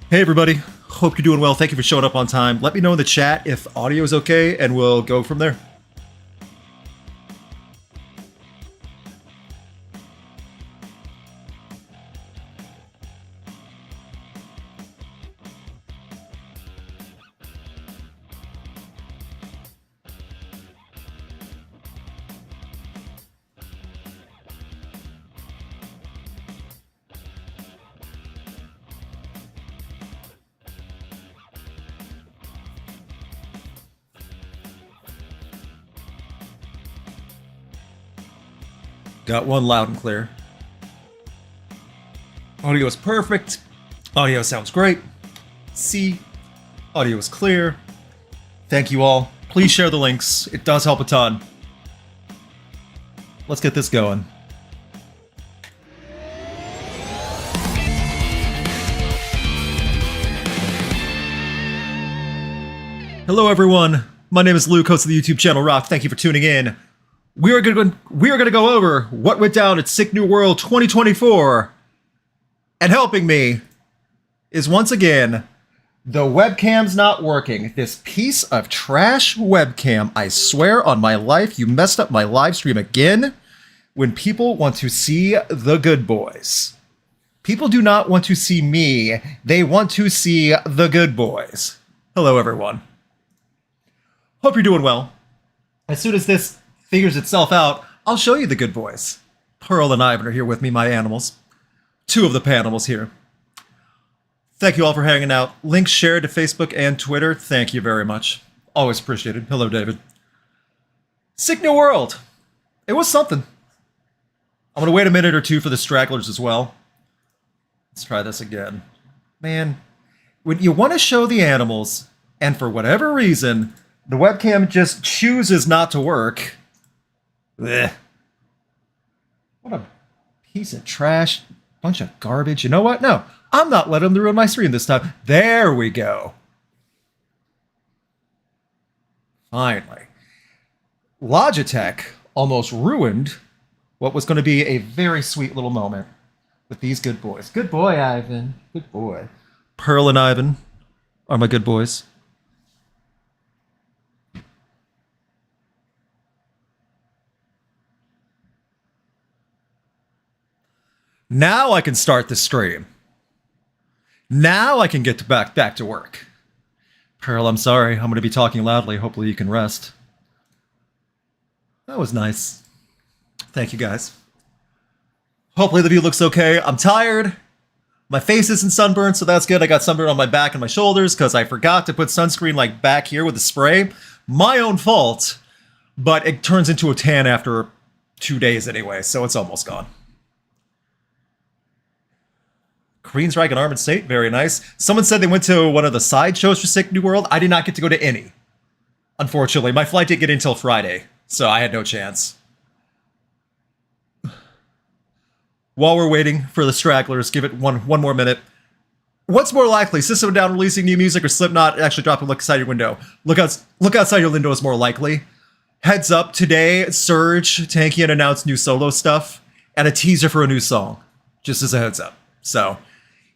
Hey everybody, hope you're doing well. Thank you for showing up on time. Let me know in the chat if audio is okay and we'll go from there. Got one loud and clear. Audio is perfect. Audio sounds great. C. Audio is clear. Thank you all. Please share the links. It does help a ton. Let's get this going. Hello everyone. My name is Luke, host of the YouTube channel Rock. Thank you for tuning in. We are going to go over what went down at Sick New World 2024, and helping me is once again the webcam's not working. This piece of trash webcam. I swear on my life, you messed up my live stream again. When people want to see the good boys, people do not want to see me. They want to see the good boys. Hello, everyone. Hope you're doing well. As soon as this figures itself out, I'll show you the good boys. Pearl and Ivan are here with me, my animals. Two of the panimals here. Thank you all for hanging out. Links shared to Facebook and Twitter. Thank you very much. Always appreciated. Hello, David. Sick New World. It was something. I'm going to wait a minute or two for the stragglers as well. Let's try this again. Man, when you want to show the animals, and for whatever reason, the webcam just chooses not to work. Blech. What a piece of trash. Bunch of garbage. You know what? No, I'm not letting them ruin my stream this time. There we go. Finally. Logitech almost ruined what was going to be a very sweet little moment with these good boys. Good boy, Ivan. Good boy. Pearl and Ivan are my good boys. Now I can start the stream. Now I can get back to work. Pearl, I'm sorry. I'm going to be talking loudly. Hopefully you can rest. That was nice. Thank you, guys. Hopefully the view looks okay. I'm tired. My face isn't sunburned, so that's good. I got sunburn on my back and my shoulders because I forgot to put sunscreen like back here with the spray. My own fault, but it turns into a tan after 2 days anyway, so it's almost gone. Queensryche and Armored State, very nice. Someone said they went to one of the side shows for Sick New World. I did not get to go to any. Unfortunately, my flight didn't get in until Friday, so I had no chance. While we're waiting for the stragglers, give it one more minute. What's more likely, System of a Down releasing new music or Slipknot actually dropping Look Outside Your Window? Look Outside Your Window is more likely. Heads up, today, Surge, Tankian announced new solo stuff and a teaser for a new song. Just as a heads up. So,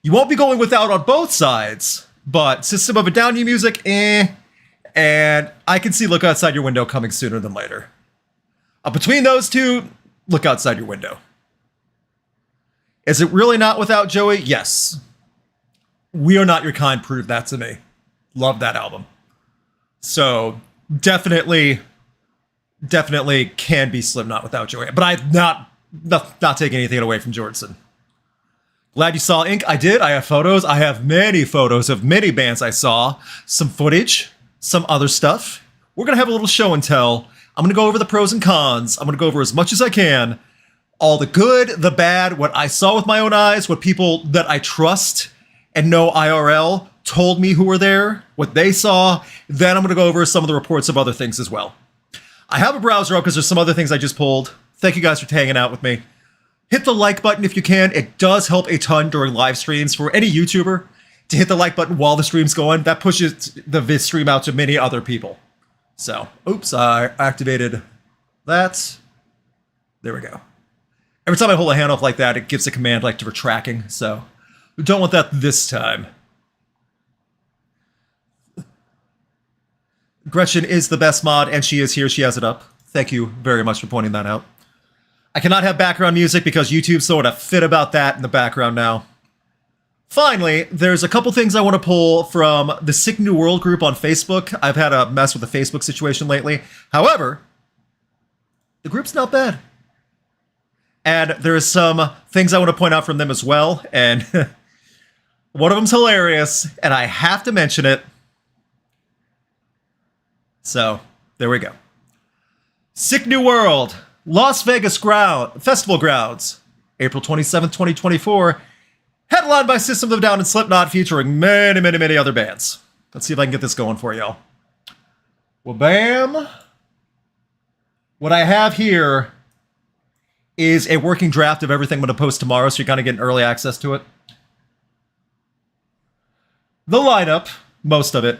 you won't be going without on both sides, but System of a Down new music, and I can see Look Outside Your Window coming sooner than later. Between those two, look outside your window. Is it really not without Joey? Yes. We Are Not Your Kind proved that to me. Love that album. So, definitely can be Slipknot without Joey. But I'm not taking anything away from Jordison. Glad you saw Ink. I did. I have photos. I have many photos of many bands I saw. Some footage. Some other stuff. We're going to have a little show and tell. I'm going to go over the pros and cons. I'm going to go over as much as I can. All the good, the bad, what I saw with my own eyes, what people that I trust and know IRL told me who were there, what they saw. Then I'm going to go over some of the reports of other things as well. I have a browser up because there's some other things I just pulled. Thank you guys for hanging out with me. Hit the like button if you can. It does help a ton during live streams. For any YouTuber to hit the like button while the stream's going, that pushes the stream out to many other people. So, oops, I activated that. There we go. Every time I hold a hand off like that, it gives a command like for tracking. So, we don't want that this time. Gretchen is the best mod, and she is here. She has it up. Thank you very much for pointing that out. I cannot have background music because YouTube's throwing a fit about that in the background now. Finally, there's a couple things I want to pull from the Sick New World group on Facebook. I've had a mess with the Facebook situation lately. However, the group's not bad. And there's some things I want to point out from them as well. And one of them's hilarious, and I have to mention it. So, there we go. Sick New World, Las Vegas Festival Grounds, April 27th, 2024. Headlined by System of a Down and Slipknot, featuring many, many, many other bands. Let's see if I can get this going for y'all. Well, bam. What I have here is a working draft of everything I'm going to post tomorrow, so you're kind of getting early access to it. The lineup, most of it.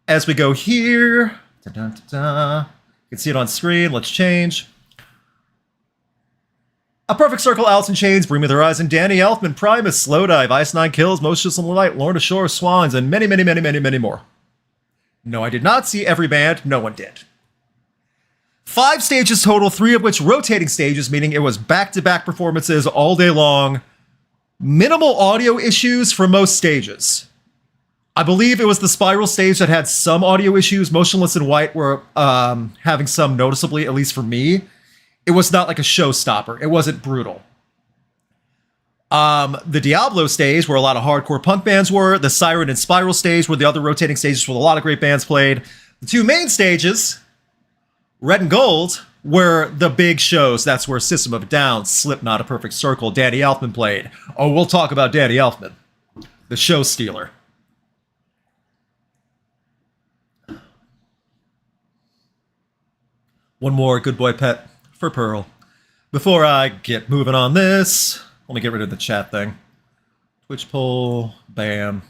As we go here, you can see it on screen. Let's change. A Perfect Circle, Alice in Chains, Bring Me the Horizon, Danny Elfman, Primus, Slowdive, Ice Nine Kills, Motionless in the Light, Lorna Shore, Swans, and many, many, many, many, many more. No, I did not see every band. No one did. 5 stages total, 3 of which rotating stages, meaning it was back-to-back performances all day long. Minimal audio issues for most stages. I believe it was the Spiral stage that had some audio issues. Motionless in White were having some noticeably, at least for me. It was not like a showstopper. It wasn't brutal. The Diablo stage, where a lot of hardcore punk bands were. The Siren and Spiral stage, where the other rotating stages where a lot of great bands played. The 2 main stages, Red and Gold, were the big shows. That's where System of a Down, Slipknot, A Perfect Circle, Danny Elfman played. Oh, we'll talk about Danny Elfman, the show stealer. One more good boy pet for Pearl. Before I get moving on this, let me get rid of the chat thing. Twitch poll, bam.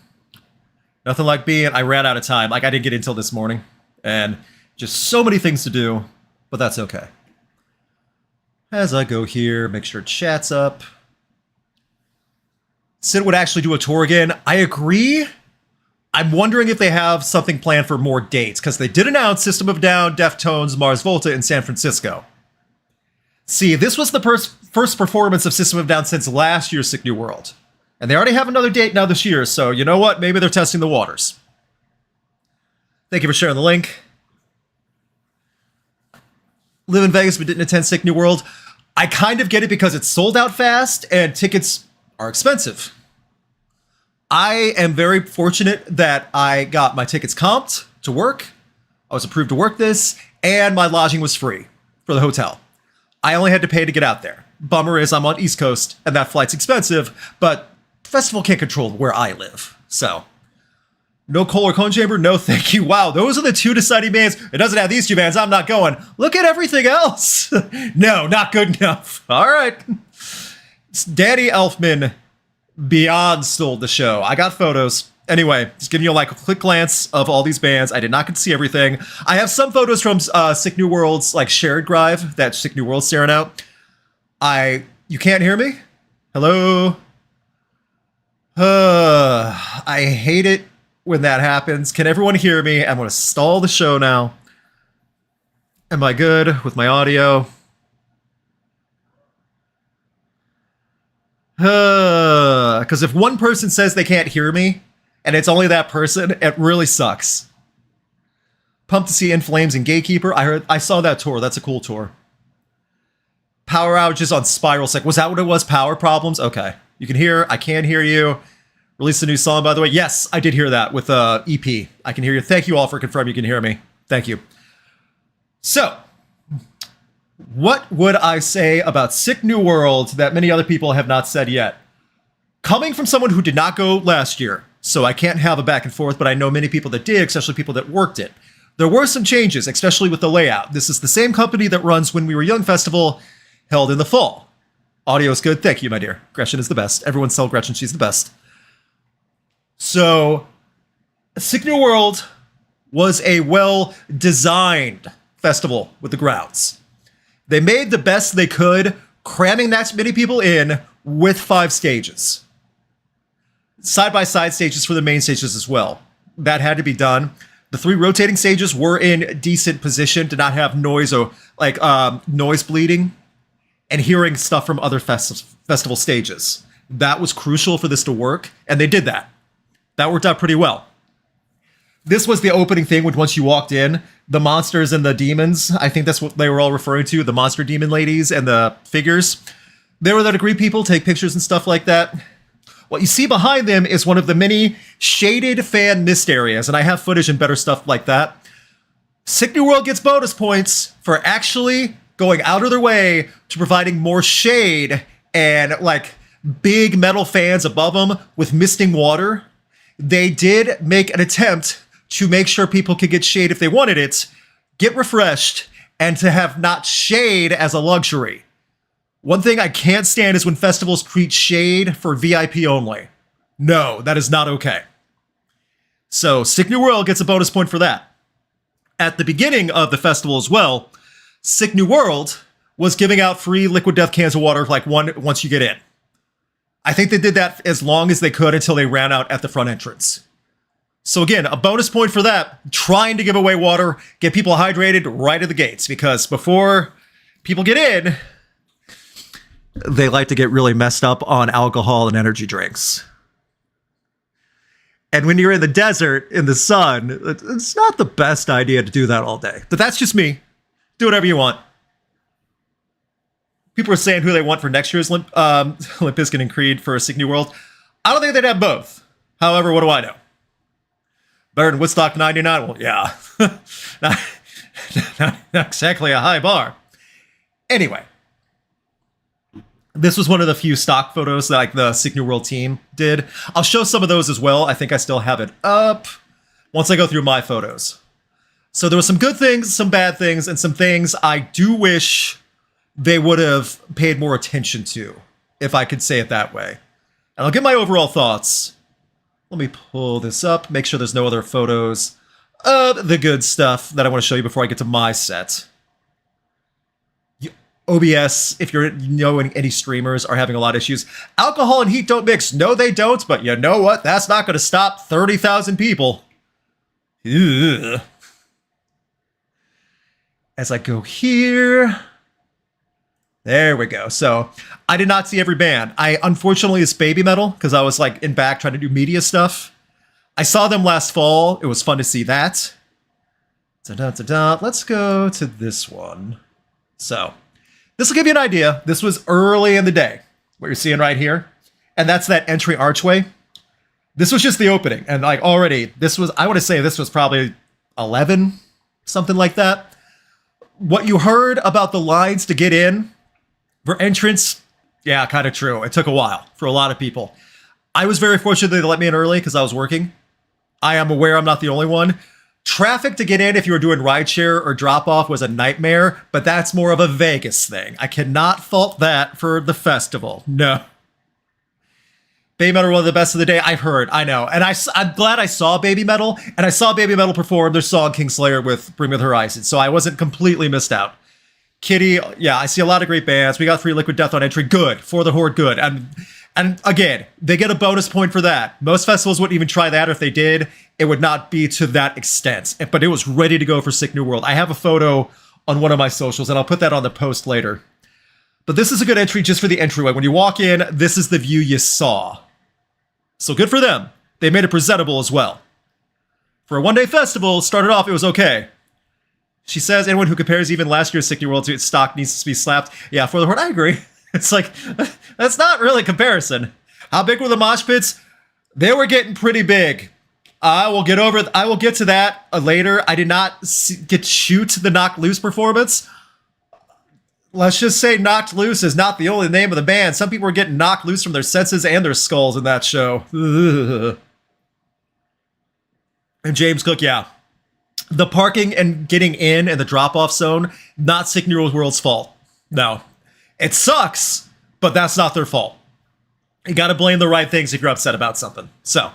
Nothing like I ran out of time. Like, I didn't get until this morning. And just so many things to do, but that's okay. As I go here, make sure chat's up. Sid would actually do a tour again. I agree. I'm wondering if they have something planned for more dates, because they did announce System of a Down, Deftones, Mars Volta in San Francisco. See, this was the first performance of System of a Down since last year's Sick New World. And they already have another date now this year, so you know what? Maybe they're testing the waters. Thank you for sharing the link. Live in Vegas but didn't attend Sick New World. I kind of get it because it's sold out fast and tickets are expensive. I am very fortunate that I got my tickets comped to work. I was approved to work this, and my lodging was free for the hotel. I only had to pay to get out there. Bummer is I'm on East Coast, and that flight's expensive, but the festival can't control where I live. So, no Cole or Cone Chamber? No, thank you. Wow, those are the 2 deciding bands. It doesn't have these 2 bands. I'm not going. Look at everything else. No, not good enough. All right. Danny Elfman beyond stole the show. I got photos. Anyway, just giving you like a quick glance of all these bands. I did not get to see everything. I have some photos from Sick New World's like shared drive that Sick New World's staring out. You can't hear me? Hello? I hate it when that happens. Can everyone hear me? I'm going to stall the show now. Am I good with my audio? Because if one person says they can't hear me, and it's only that person, it really sucks. Pumped to see In Flames and Gatekeeper. I saw that tour. That's a cool tour. Power outages on Spiral Sec. Was that what it was? Power problems? Okay. You can hear. I can hear you. Released a new song, by the way. Yes, I did hear that with EP. I can hear you. Thank you all for confirming you can hear me. Thank you. So, what would I say about Sick New World that many other people have not said yet? Coming from someone who did not go last year, so I can't have a back and forth, but I know many people that did, especially people that worked it. There were some changes, especially with the layout. This is the same company that runs When We Were Young Festival, held in the fall. Audio is good. Thank you, my dear. Gretchen is the best. Everyone tell Gretchen she's the best. So, Sick New World was a well-designed festival with the grounds. They made the best they could, cramming that many people in with 5 stages. Side-by-side stages for the main stages as well. That had to be done. The 3 rotating stages were in decent position to not have noise or noise bleeding and hearing stuff from other festival stages. That was crucial for this to work, and they did that. That worked out pretty well. This was the opening thing when once you walked in, the monsters and the demons, I think that's what they were all referring to, the monster demon ladies and the figures. They were there to greet people, take pictures and stuff like that. What you see behind them is one of the many shaded fan mist areas, and I have footage and better stuff like that. Sick New World gets bonus points for actually going out of their way to providing more shade and like big metal fans above them with misting water. They did make an attempt to make sure people could get shade if they wanted it, get refreshed, and to have not shade as a luxury. One thing I can't stand is when festivals treat shade for VIP only. No, that is not okay. So, Sick New World gets a bonus point for that. At the beginning of the festival as well, Sick New World was giving out free liquid death cans of water once you get in. I think they did that as long as they could until they ran out at the front entrance. So again, a bonus point for that, trying to give away water, get people hydrated right at the gates, because before people get in, they like to get really messed up on alcohol and energy drinks. And when you're in the desert, in the sun, it's not the best idea to do that all day. But that's just me. Do whatever you want. People are saying who they want for next year's Limp Bizkit and Creed for Sick New World. I don't think they'd have both. However, what do I know? Better than Woodstock 99? Well, yeah. not exactly a high bar. Anyway. This was one of the few stock photos that like the Sick New World team did. I'll show some of those as well. I think I still have it up once I go through my photos. So there were some good things, some bad things, and some things I do wish they would have paid more attention to, if I could say it that way. And I'll give my overall thoughts. Let me pull this up, make sure there's no other photos of the good stuff that I want to show you before I get to my set. OBS, if you're knowing any streamers are having a lot of issues. Alcohol and heat don't mix. No, they don't, but you know what? That's not going to stop 30,000 people. Ugh. As I go here... There we go. So I did not see every band. I unfortunately it's Baby Metal because I was like in back trying to do media stuff. I saw them last fall. It was fun to see that. Let's go to this one. So this will give you an idea. This was early in the day, what you're seeing right here. And that's that entry archway. This was just the opening. And like already, this was, I want to say this was probably 11, something like that. What you heard about the lines to get in for entrance, yeah, kind of true. It took a while for a lot of people. I was very fortunate they let me in early because I was working. I am aware I'm not the only one. Traffic to get in if you were doing rideshare or drop-off was a nightmare, but that's more of a Vegas thing. I cannot fault that for the festival. No. Baby Metal were one of the best of the day. I've heard, I know. And I'm glad I saw Baby Metal, and I saw Baby Metal perform their song Kingslayer with Bring Me the Horizon, so I wasn't completely missed out. Kitty, yeah, I see a lot of great bands. We got free Liquid Death on entry. Good. For the Horde, good. And again, they get a bonus point for that. Most festivals wouldn't even try that. If they did, it would not be to that extent. But it was ready to go for Sick New World. I have a photo on one of my socials, and I'll put that on the post later. But this is a good entry just for the entryway. When you walk in, this is the view you saw. So good for them. They made it presentable as well. For a one-day festival, started off, it was okay. She says anyone who compares even last year's Sick New World to its stock needs to be slapped. Yeah, for the Horde, I agree. It's like, that's not really a comparison. How big were the mosh pits? They were getting pretty big. I will get to that later. I did not get shoot the Knocked Loose performance. Let's just say Knocked Loose is not the only name of the band. Some people were getting knocked loose from their senses and their skulls in that show. Ugh. And James Cook, yeah. The parking and getting in and the drop-off zone, not Sick New World's fault. No. It sucks, but that's not their fault. You gotta blame the right things if you're upset about something. So,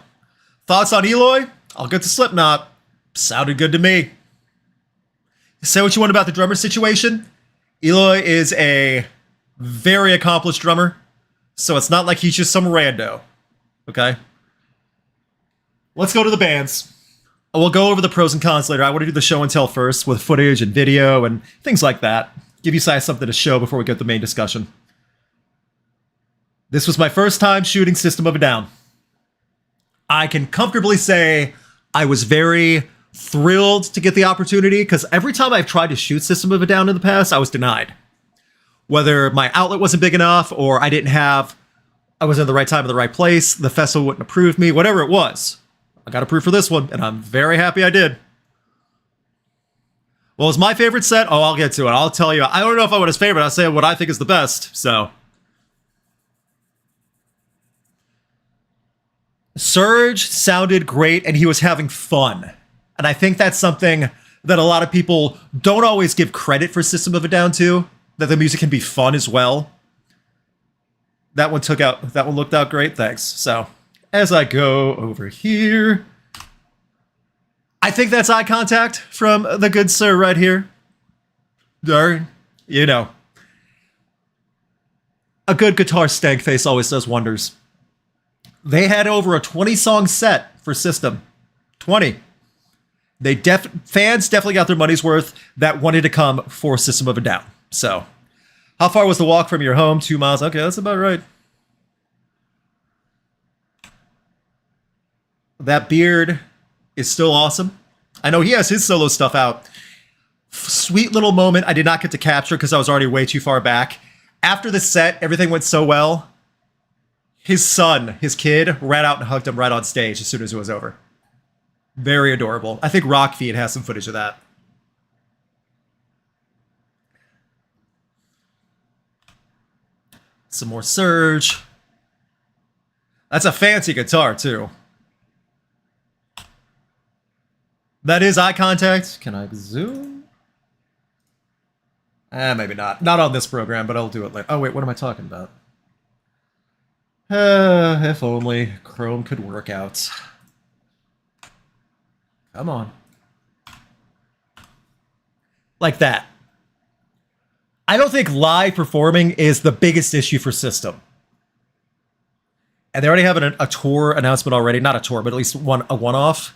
thoughts on Eloy? I'll get to Slipknot. Sounded good to me. Say what you want about the drummer situation. Eloy is a very accomplished drummer, so it's not like he's just some rando. Okay? Let's go to the bands. We'll go over the pros and cons later. I want to do the show and tell first with footage and video and things like that. Give you guys something to show before we get the main discussion. This was my first time shooting System of a Down. I can comfortably say I was very thrilled to get the opportunity because every time I've tried to shoot System of a Down in the past, I was denied. Whether my outlet wasn't big enough or I wasn't in the right time in the right place, the festival wouldn't approve me, whatever it was. I got approved for this one, and I'm very happy I did. Well, it's my favorite set. Oh, I'll get to it. I'll tell you. I don't know if I want his favorite. I'll say what I think is the best. So, Surge sounded great, and he was having fun. And I think that's something that a lot of people don't always give credit for System of a Down to, that the music can be fun as well. That one looked out great. Thanks. So, as I go over here, I think that's eye contact from the good sir right here. Or, you know, a good guitar stank face always does wonders. They had over a 20-song set for System. 20. Fans definitely got their money's worth that wanted to come for System of a Down. So, how far was the walk from your home? 2 miles. Okay, that's about right. That beard is still awesome. I know he has his solo stuff out. Sweet little moment I did not get to capture because I was already way too far back. After the set, everything went so well. His son, his kid, ran out and hugged him right on stage as soon as it was over. Very adorable. I think Rockfeed has some footage of that. Some more Surge. That's a fancy guitar, too. That is eye contact. Can I zoom? Maybe not. Not on this program, but I'll do it later. Oh, wait, what am I talking about? If only Chrome could work out. Come on. Like that. I don't think live performing is the biggest issue for System. And they already have a tour announcement already. Not a tour, but at least a one-off.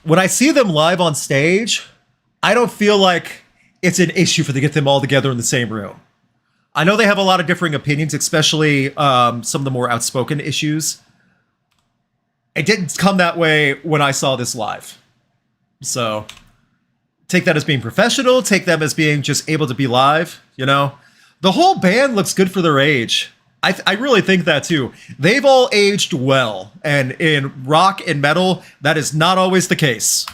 When I see them live on stage, I don't feel like it's an issue to get them all together in the same room. I know they have a lot of differing opinions, especially some of the more outspoken issues. It didn't come that way when I saw this live. So, take that as being professional, take them as being just able to be live, you know? The whole band looks good for their age. I really think that too. They've all aged well, and in rock and metal, that is not always the case.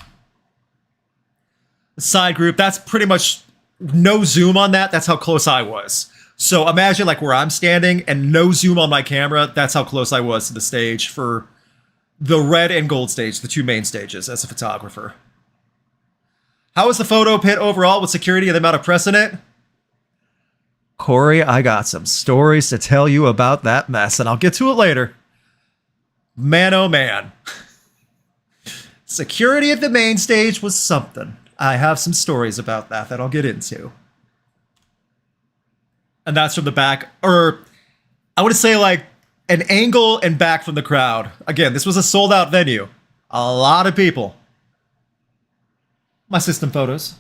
Side group, that's pretty much no zoom on that. That's how close I was. So imagine like where I'm standing and no zoom on my camera. That's how close I was to the stage for the red and gold stage, the two main stages as a photographer. How was the photo pit overall with security and the amount of press in it? Corey, I got some stories to tell you about that mess, and I'll get to it later. Man, oh man. Security at the main stage was something. I have some stories about that I'll get into. And that's from the back, or I would say like an angle and back from the crowd. Again, this was a sold out venue. A lot of people. My System photos.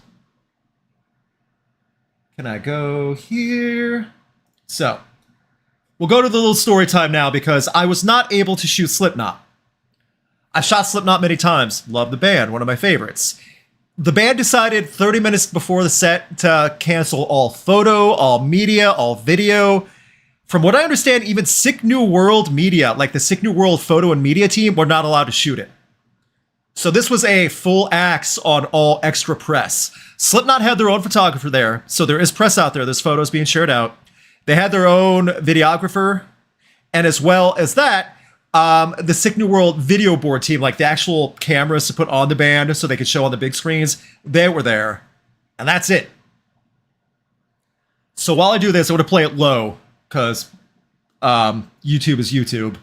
Can I go here? So, we'll go to the little story time now because I was not able to shoot Slipknot. I've shot Slipknot many times. Love the band, one of my favorites. The band decided 30 minutes before the set to cancel all photo, all media, all video. From what I understand, even Sick New World media, like the Sick New World photo and media team, were not allowed to shoot it. So this was a full axe on all extra press. Slipknot had their own photographer there, so there is press out there. There's photos being shared out. They had their own videographer, and as well as that, the Sick New World video board team, like the actual cameras to put on the band so they could show on the big screens, they were there, and that's it. So while I do this, I'm going to play it low, because YouTube is YouTube.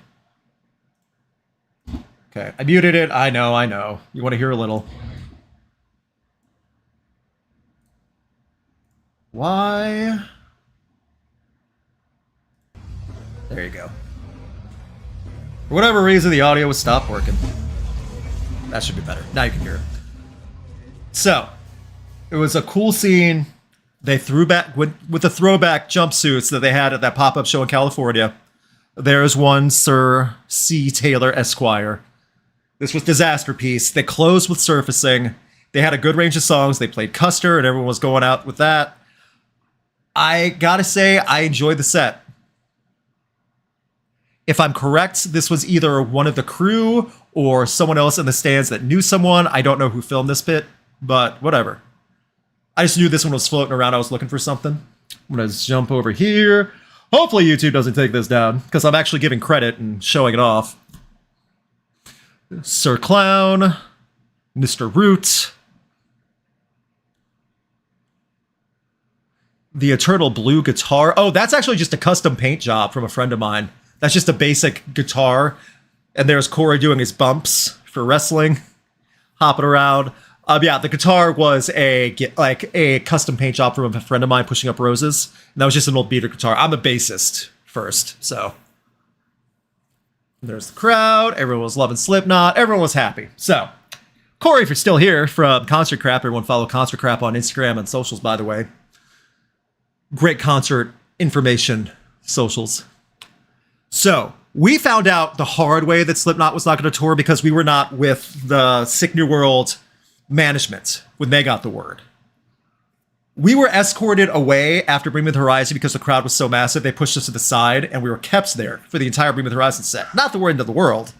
Okay, I muted it. I know. You want to hear a little. Why? There you go. For whatever reason, the audio was stopped working. That should be better. Now you can hear it. So, it was a cool scene. They threw back with the throwback jumpsuits that they had at that pop-up show in California. There's one Sir C. Taylor Esquire. This was Disaster Piece. They closed with Surfacing. They had a good range of songs. They played Custer, and everyone was going out with that. I gotta say, I enjoyed the set. If I'm correct, this was either one of the crew or someone else in the stands that knew someone. I don't know who filmed this bit, but whatever. I just knew this one was floating around. I was looking for something. I'm going to jump over here. Hopefully YouTube doesn't take this down, because I'm actually giving credit and showing it off. Sir Clown, Mr. Root, the Eternal Blue guitar. Oh, that's actually just a custom paint job from a friend of mine. That's just a basic guitar. And there's Corey doing his bumps for wrestling, hopping around. Yeah, the guitar was a custom paint job from a friend of mine pushing up roses. And that was just an old beater guitar. I'm a bassist first, so. There's the crowd. Everyone was loving Slipknot. Everyone was happy. So, Corey, if you're still here from Concert Crap, everyone follow Concert Crap on Instagram and socials, by the way. Great concert information socials. So, we found out the hard way that Slipknot was not going to tour because we were not with the Sick New World management when they got the word. We were escorted away after Bring Me the Horizon because the crowd was so massive. They pushed us to the side, and we were kept there for the entire Bring Me the Horizon set. Not the word into the world.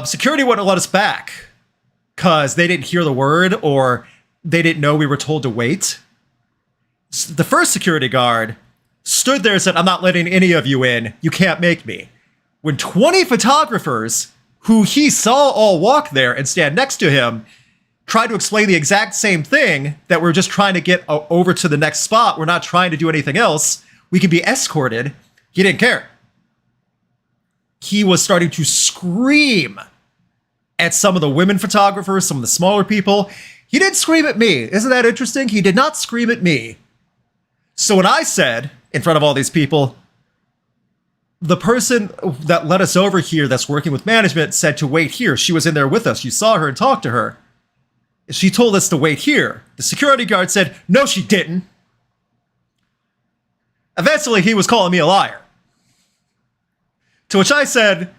Security wouldn't let us back because they didn't hear the word or they didn't know we were told to wait. The first security guard stood there and said, "I'm not letting any of you in. You can't make me." When 20 photographers who he saw all walk there and stand next to him tried to explain the exact same thing, that we're just trying to get over to the next spot. We're not trying to do anything else. We can be escorted. He didn't care. He was starting to scream at some of the women photographers, some of the smaller people. He didn't scream at me. Isn't that interesting? He did not scream at me. So when I said, in front of all these people, the person that led us over here that's working with management said to wait here. She was in there with us. You saw her and talked to her. She told us to wait here. The security guard said, "No, she didn't." Eventually, he was calling me a liar. To which I said,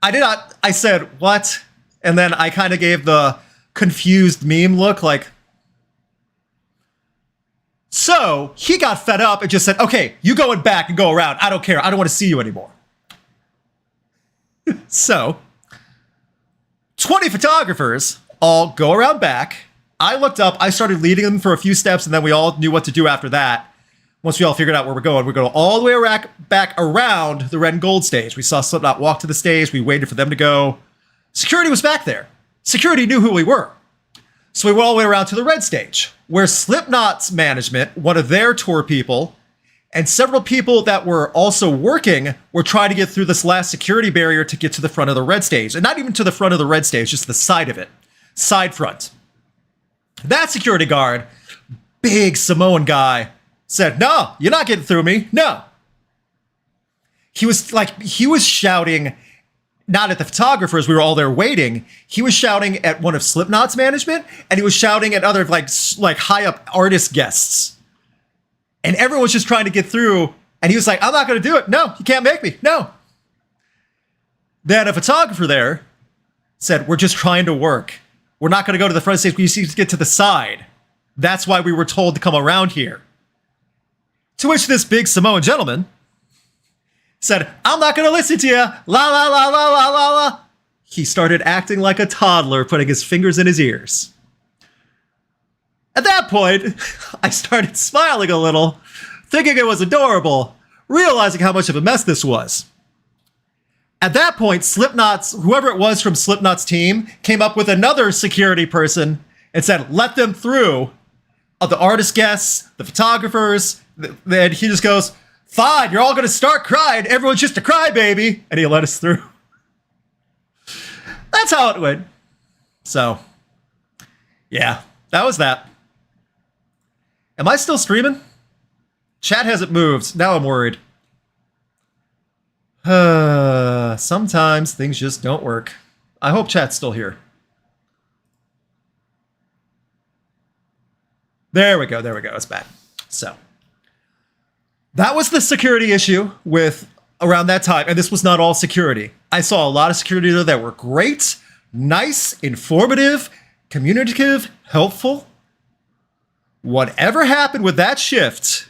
"I did not." I said, "What?" And then I kind of gave the confused meme look like. So he got fed up and just said, "Okay, you go in back and go around. I don't care. I don't want to see you anymore." So 20 photographers all go around back. I looked up, I started leading them for a few steps, and then we all knew what to do after that. Once we all figured out where we're going all the way back around the red and gold stage. We saw Slipknot walk to the stage. We waited for them to go. Security was back there. Security knew who we were. So we went all the way around to the red stage, where Slipknot's management, one of their tour people, and several people that were also working were trying to get through this last security barrier to get to the front of the red stage. And not even to the front of the red stage, just the side of it. Side front. That security guard, big Samoan guy, said, "No, you're not getting through me. No." He was shouting, not at the photographers, we were all there waiting. He was shouting at one of Slipknot's management, and he was shouting at other like high up artist guests. And everyone was just trying to get through, and he was like, "I'm not going to do it. No, you can't make me. No." Then a photographer there said, "We're just trying to work. We're not going to go to the front stage. We need to get to the side. That's why we were told to come around here." To which this big Samoan gentleman said, "I'm not going to listen to you. La, la, la, la, la, la, la." He started acting like a toddler, putting his fingers in his ears. At that point, I started smiling a little, thinking it was adorable, realizing how much of a mess this was. At that point, whoever it was from Slipknot's team came up with another security person and said, "Let them through." Of the artist guests, the photographers, then he just goes, "Fine, you're all going to start crying. Everyone's just a crybaby." And he let us through. That's how it went. So, yeah, that was that. Am I still streaming? Chat hasn't moved. Now I'm worried. Sometimes things just don't work. I hope chat's still here. There we go. There we go. It's back. So that was the security issue with around that time. And this was not all security. I saw a lot of security there that were great, nice, informative, communicative, helpful. Whatever happened with that shift,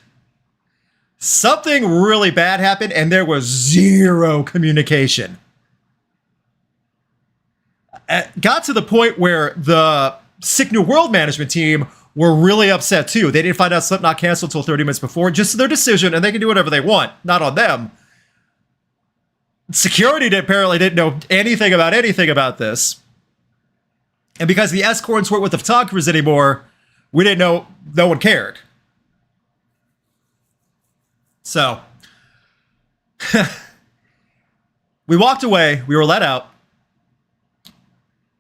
something really bad happened and there was zero communication. It got to the point where the Sick New World management team were really upset too. They didn't find out Slipknot canceled until 30 minutes before, just their decision, and they can do whatever they want, not on them. Security apparently didn't know anything about this. And because the escorts weren't with the photographers anymore, we didn't know, no one cared. So, we walked away, we were let out.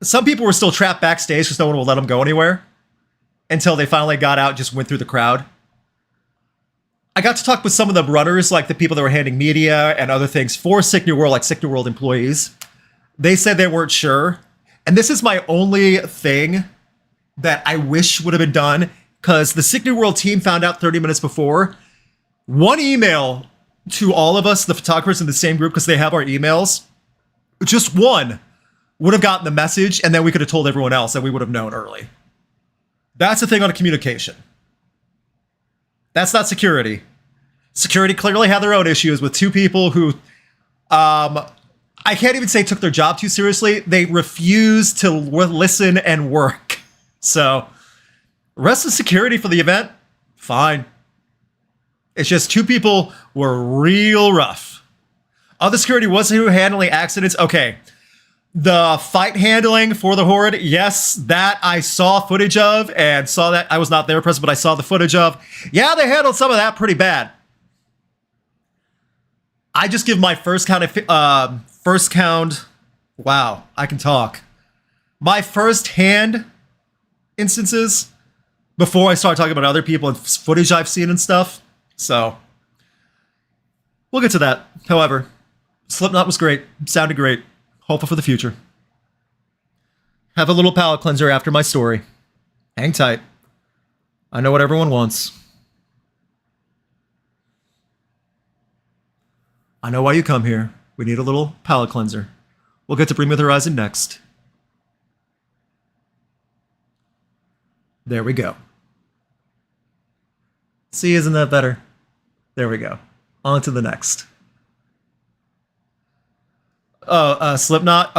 Some people were still trapped backstage because no one would let them go anywhere until they finally got out, just went through the crowd. I got to talk with some of the runners, like the people that were handling media and other things for Sick New World, like Sick New World employees. They said they weren't sure. And this is my only thing that I wish would have been done, because the Sick New World team found out 30 minutes before. One email to all of us, the photographers in the same group, because they have our emails, just one would have gotten the message, and then we could have told everyone else, and we would have known early. That's the thing on communication. That's not security. Security clearly had their own issues with two people who, I can't even say took their job too seriously. They refused to listen and work. So, rest of security for the event, fine. It's just two people were real rough. Other security wasn't who handling accidents. Okay. The fight handling for the Horde, yes, that I saw footage of and saw that. I was not there present, but I saw the footage of. Yeah, they handled some of that pretty bad. I just give my first count. Wow, I can talk. My first hand instances before I start talking about other people and footage I've seen and stuff. So we'll get to that. However, Slipknot was great, sounded great. Hopeful for the future. Have a little palate cleanser after my story. Hang tight. I know what everyone wants. I know why you come here. We need a little palate cleanser. We'll get to Bring Me the Horizon next. There we go. See, isn't that better? There we go. On to the next. Slipknot,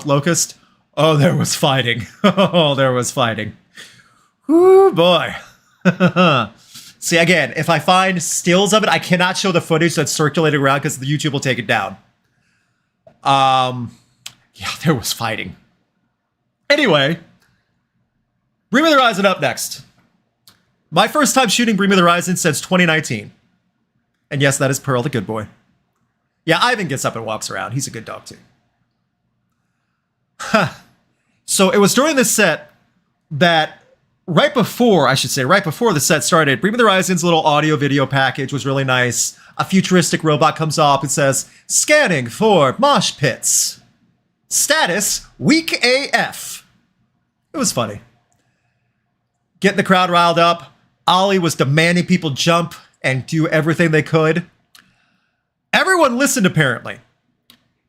Locust. Oh, there was fighting. Oh, there was fighting. Whoo, boy. See, again, if I find stills of it, I cannot show the footage that's circulating around because the YouTube will take it down. Yeah, there was fighting. Anyway, Bring Me the Horizon up next. My first time shooting Bring Me the Horizon since 2019. And yes, that is Pearl the good boy. Yeah, Ivan gets up and walks around. He's a good dog, too. So it was during this set that right before the set started, Bring Me the Horizon's little audio video package was really nice. A futuristic robot comes up and says, scanning for mosh pits. Status, weak AF. It was funny. Getting the crowd riled up. Ollie was demanding people jump and do everything they could. Everyone listened, apparently.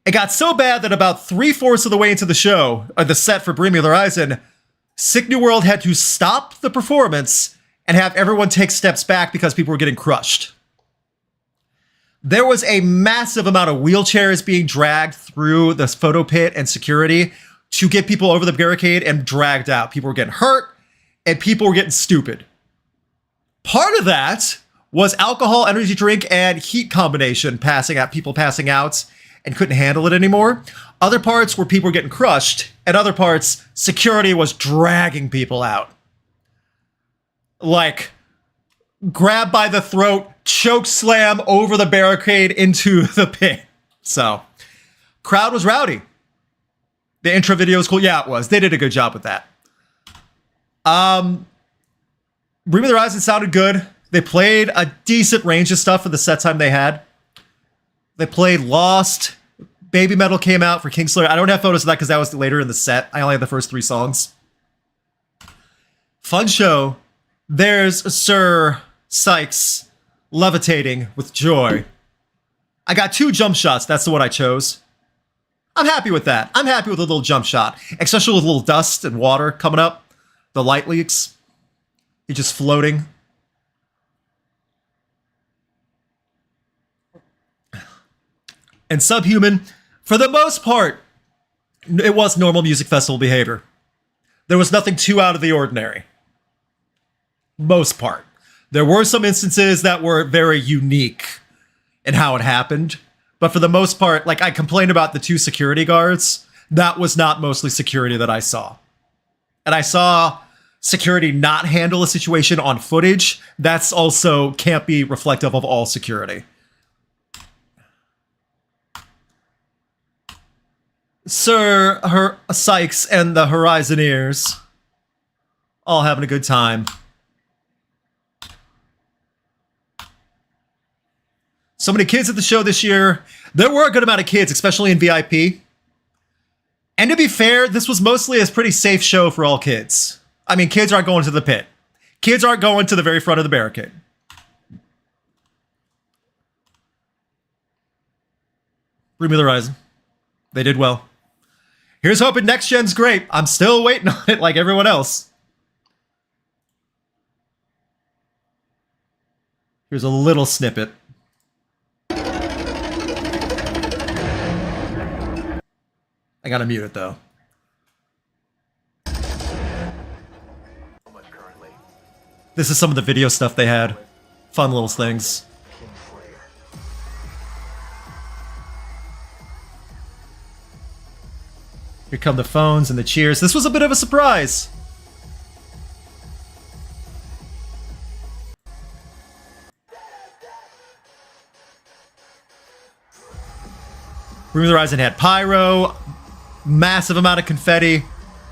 It got so bad that about 3/4 of the way into the show, or the set for Bring Me the Horizon, Sick New World had to stop the performance and have everyone take steps back because people were getting crushed. There was a massive amount of wheelchairs being dragged through the photo pit and security to get people over the barricade and dragged out. People were getting hurt, and people were getting stupid. Part of that was alcohol, energy drink, and heat combination people passing out and couldn't handle it anymore. Other parts were people were getting crushed, and other parts, security was dragging people out. Like, grab by the throat, choke slam over the barricade into the pit. So, crowd was rowdy. The intro video was cool. Yeah, it was. They did a good job with that. Bring Me the Horizon sounded good. They played a decent range of stuff for the set time they had. They played Lost. Baby Metal came out for Kingslayer. I don't have photos of that because that was later in the set. I only had the first 3 songs. Fun show. There's Sir Sykes levitating with joy. I got 2 jump shots. That's the one I chose. I'm happy with that. I'm happy with a little jump shot, especially with a little dust and water coming up. The light leaks. He's just floating. And Subhuman, for the most part, it was normal music festival behavior. There was nothing too out of the ordinary. Most part. There were some instances that were very unique in how it happened. But for the most part, like I complained about the 2 security guards, that was not mostly security that I saw. And I saw security not handle a situation on footage. That's also can't be reflective of all security. Sir Sykes and the Horizoneers all having a good time. So many kids at the show this year. There were a good amount of kids, especially in VIP. And to be fair, this was mostly a pretty safe show for all kids. I mean, kids aren't going to the pit. Kids aren't going to the very front of the barricade. Bring me the Horizon. They did well. Here's hoping next gen's great. I'm still waiting on it like everyone else. Here's a little snippet. I gotta mute it though. This is some of the video stuff they had. Fun little things. Here come the phones and the cheers. This was a bit of a surprise. Bring Me the Horizon had pyro, massive amount of confetti.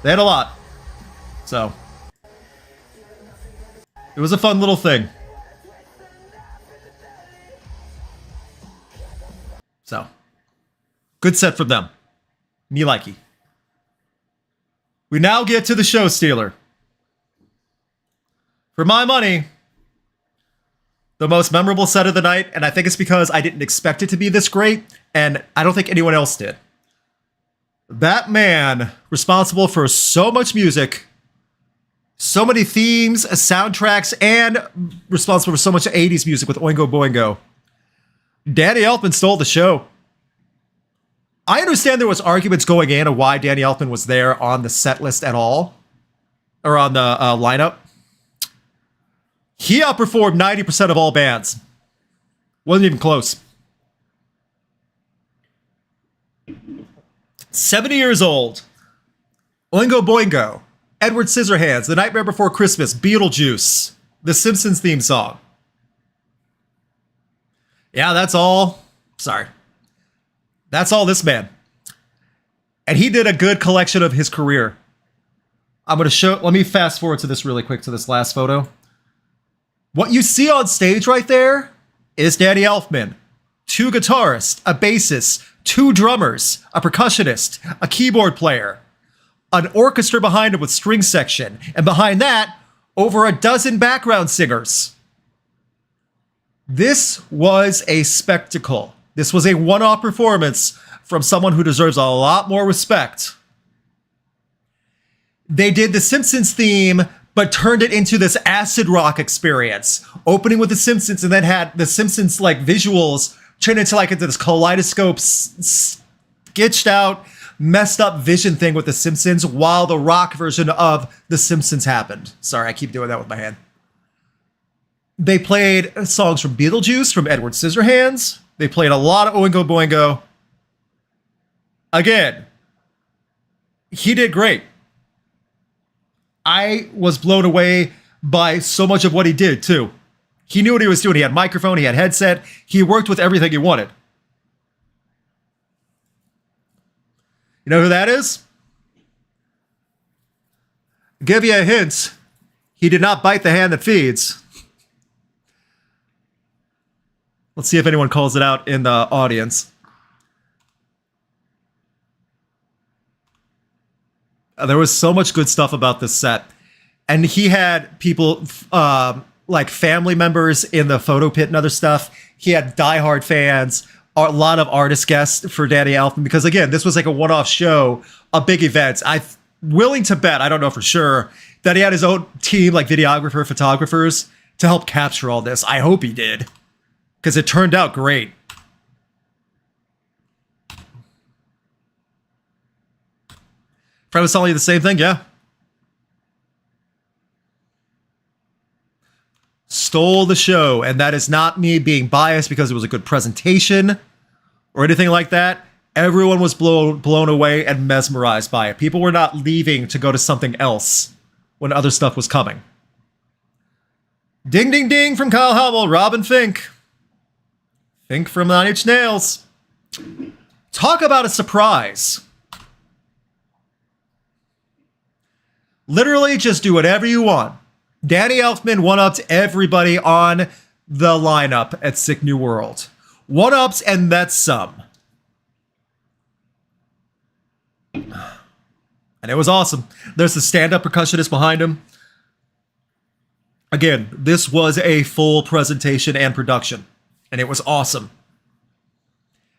They had a lot. So, it was a fun little thing. So, good set from them. Me likey. We now get to the show stealer. For my money, the most memorable set of the night, and I think it's because I didn't expect it to be this great, and I don't think anyone else did. That man, responsible for so much music, so many themes, soundtracks, and responsible for so much 80s music with Oingo Boingo. Danny Elfman stole the show. I understand there was arguments going in of why Danny Elfman was there on the set list at all, or on the lineup. He outperformed 90% of all bands. Wasn't even close. 70 years old. Oingo Boingo. Edward Scissorhands. The Nightmare Before Christmas. Beetlejuice. The Simpsons theme song. Yeah, that's all. Sorry. That's all this man. And he did a good collection of his career. I'm going to show... Let me fast forward to this really quick, to this last photo. What you see on stage right there is Danny Elfman. 2 guitarists, a bassist, 2 drummers, a percussionist, a keyboard player, an orchestra behind him with string section, and behind that, over a dozen background singers. This was a spectacle. This was a one-off performance from someone who deserves a lot more respect. They did the Simpsons theme, but turned it into this acid rock experience, opening with the Simpsons and then had the Simpsons like visuals turned into like this kaleidoscope sketched out, messed up vision thing with the Simpsons while the rock version of the Simpsons happened. Sorry, I keep doing that with my hand. They played songs from Beetlejuice, from Edward Scissorhands. They played a lot of Oingo Boingo. Again, he did great. I was blown away by so much of what he did, too. He knew what he was doing. He had microphone, he had headset. He worked with everything he wanted. You know who that is? Give you a hint. He did not bite the hand that feeds. Let's see if anyone calls it out in the audience. There was so much good stuff about this set. And he had people, like family members in the photo pit and other stuff. He had diehard fans, a lot of artist guests for Danny Elfman, because again, this was like a one-off show, a big event. I'm willing to bet, I don't know for sure, that he had his own team, like videographer, photographers, to help capture all this. I hope he did, because it turned out great. Friend was telling you the same thing, yeah. Stole the show, and that is not me being biased because it was a good presentation or anything like that. Everyone was blown away and mesmerized by it. People were not leaving to go to something else when other stuff was coming. Ding, ding, ding from Kyle Howell, Robin Fink. Fink from 9 Inch Nails. Talk about a surprise. Literally just do whatever you want. Danny Elfman one-upped everybody on the lineup at Sick New World. One-ups and that's some. And it was awesome. There's the stand-up percussionist behind him. Again, this was a full presentation and production, and it was awesome.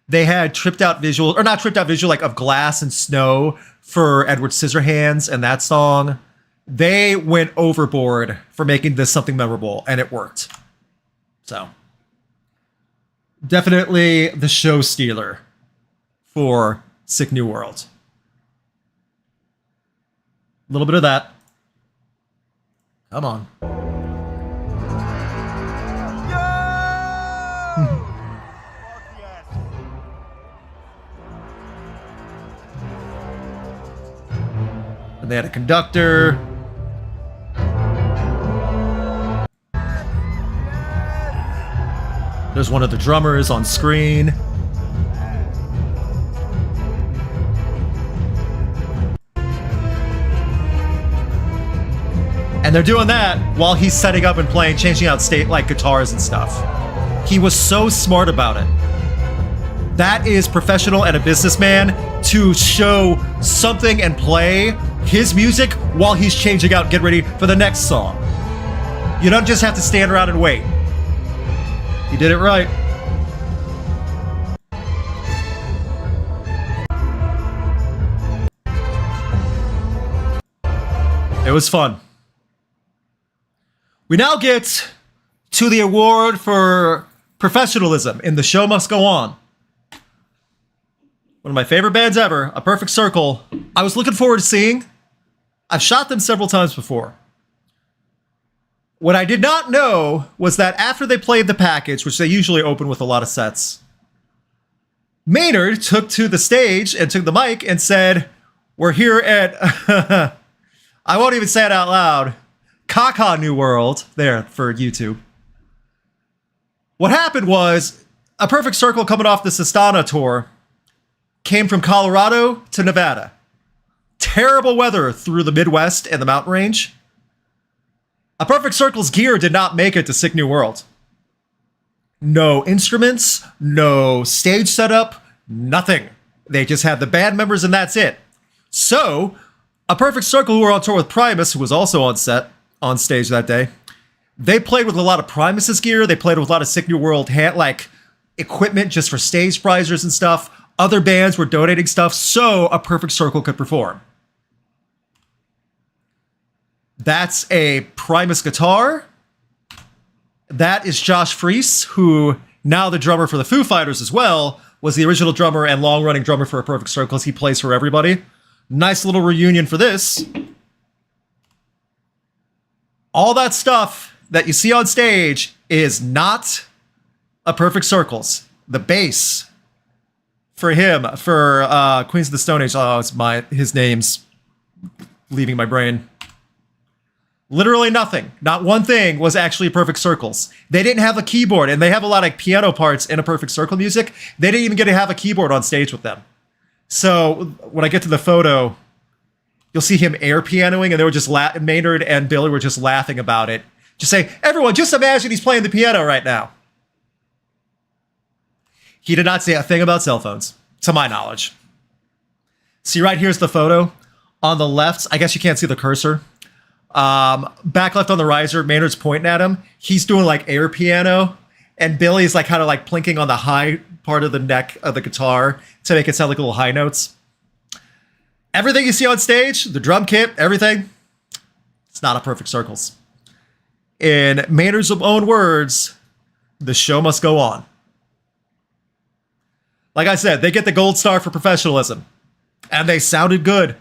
They had tripped out visual, or not tripped out visual, like of glass and snow for Edward Scissorhands and that song. They went overboard for making this something memorable, and it worked. So, definitely the show stealer for Sick New World. A little bit of that. Come on. And they had a conductor. There's one of the drummers on screen. And they're doing that while he's setting up and playing, changing out state like guitars and stuff. He was so smart about it. That is professional and a businessman to show something and play his music while he's changing out, get ready for the next song. You don't just have to stand around and wait. He did it right. It was fun. We now get to the award for professionalism in The Show Must Go On. One of my favorite bands ever, A Perfect Circle. I was looking forward to seeing. I've shot them several times before. What I did not know was that after they played the package, which they usually open with a lot of sets, Maynard took to the stage and took the mic and said, "We're here at," I won't even say it out loud, Kaka New World, there for YouTube. What happened was, A Perfect Circle coming off the Sistana tour came from Colorado to Nevada. Terrible weather through the Midwest and the mountain range. A Perfect Circle's gear did not make it to Sick New World. No instruments, no stage setup, nothing. They just had the band members and that's it. So, A Perfect Circle, who were on tour with Primus, who was also on stage that day, they played with a lot of Primus's gear. They played with a lot of Sick New World like equipment just for stage prizers and stuff. Other bands were donating stuff so A Perfect Circle could perform. That's a Primus guitar. That is Josh Freese, who, now the drummer for the Foo Fighters as well, was the original drummer and long-running drummer for A Perfect Circle. He plays for everybody. Nice little reunion for this. All that stuff that you see on stage is not A Perfect Circle's. The bass for him, for Queens of the Stone Age. Oh, his name's leaving my brain. Literally nothing. Not one thing was actually Perfect Circles. They didn't have a keyboard, and they have a lot of piano parts in A Perfect Circle music. They didn't even get to have a keyboard on stage with them. So when I get to the photo, you'll see him air pianoing, and they were just Maynard and Billy were just laughing about it. Just say, everyone, just imagine he's playing the piano right now. He did not say a thing about cell phones, to my knowledge. See, right here's the photo. On the left, I guess you can't see the cursor. Back left on the riser, Maynard's pointing at him. He's doing like air piano, and Billy's like kind of like plinking on the high part of the neck of the guitar to make it sound like little high notes. Everything you see on stage, the drum kit, everything, it's not a perfect circles. In Maynard's own words, the show must go on. Like I said, they get the gold star for professionalism. And they sounded good.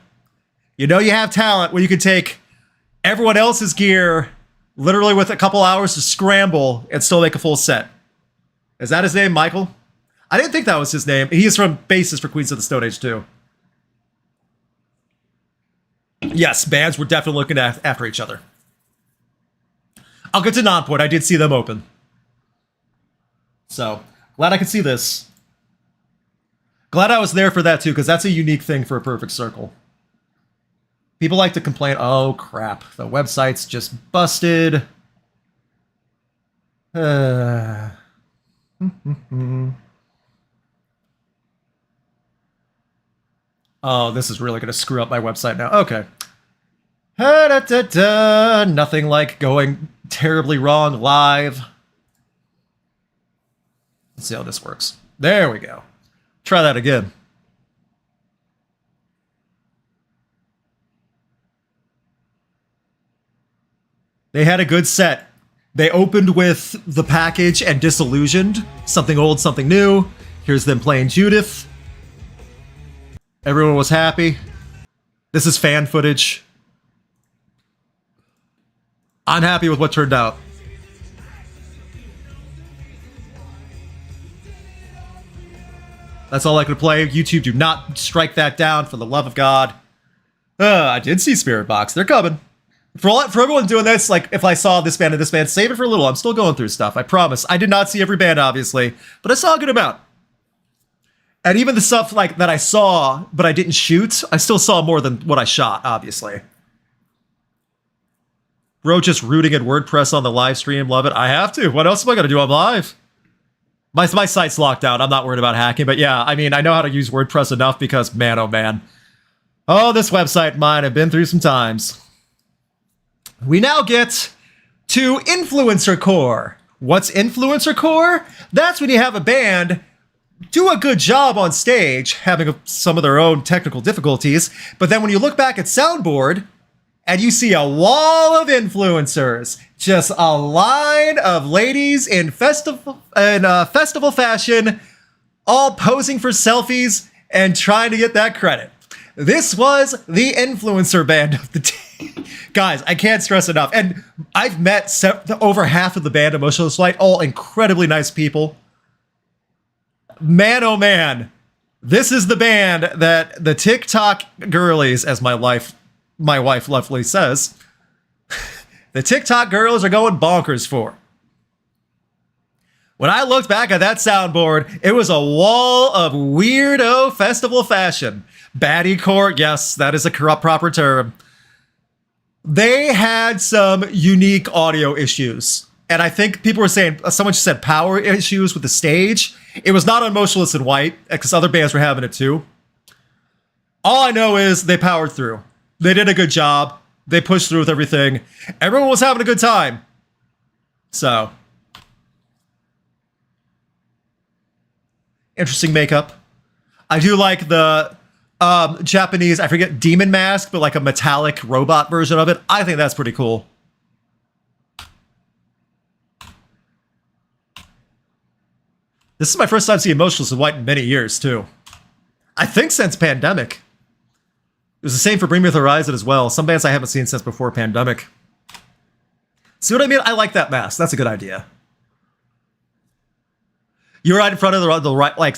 You know you have talent when you can take everyone else's gear literally with a couple hours to scramble and still make a full set. Is that his name, Michael? I didn't think that was his name. He's from bassist for Queens of the Stone Age too. Yes, bands were definitely looking after each other. I'll get to Nonpoint. I did see them open. So, glad I could see this. Glad I was there for that too, because that's a unique thing for a perfect circle. People like to complain, oh crap, the website's just busted. Oh, this is really going to screw up my website now. Okay. Nothing like going terribly wrong live. Let's see how this works. There we go. Try that again. They had a good set. They opened with The Package and Disillusioned. Something old, something new. Here's them playing Judith. Everyone was happy. This is fan footage. I'm happy with what turned out. That's all I could play. YouTube, do not strike that down for the love of God. I did see Spiritbox. They're coming. For everyone doing this, like, if I saw this band and this band, save it for a little. I'm still going through stuff, I promise. I did not see every band, obviously, but I saw a good amount. And even the stuff like that I saw, but I didn't shoot, I still saw more than what I shot, obviously. Bro, just rooting at WordPress on the live stream. Love it. I have to. What else am I going to do? I'm live. My site's locked out. I'm not worried about hacking, but yeah, I mean, I know how to use WordPress enough because, man, oh man. Oh, this website mine, I've been through some times. We now get to influencer core. What's influencer core? That's when you have a band do a good job on stage, having some of their own technical difficulties, but then when you look back at soundboard, and you see a wall of influencers, just a line of ladies in festival fashion, all posing for selfies and trying to get that credit. This was the influencer band of the day. Guys, I can't stress enough. And I've met over half of the band of Motionless, all incredibly nice people. Man, oh man, this is the band that the TikTok girlies, as my wife lovely says, the TikTok girls are going bonkers for. When I looked back at that soundboard, it was a wall of weirdo festival fashion. Baddie core, yes, that is a corrupt proper term. They had some unique audio issues. And I think people were saying, someone just said power issues with the stage. It was not on Motionless in White, because other bands were having it too. All I know is they powered through. They did a good job. They pushed through with everything. Everyone was having a good time. So. Interesting makeup. I do like the Japanese, I forget, demon mask, but like a metallic robot version of it. I think that's pretty cool. This is my first time seeing Motionless in White in many years, too. I think since Pandemic. It was the same for Bring Me the Horizon as well. Some bands I haven't seen since before Pandemic. See what I mean? I like that mask. That's a good idea. You're right in front of the right, like,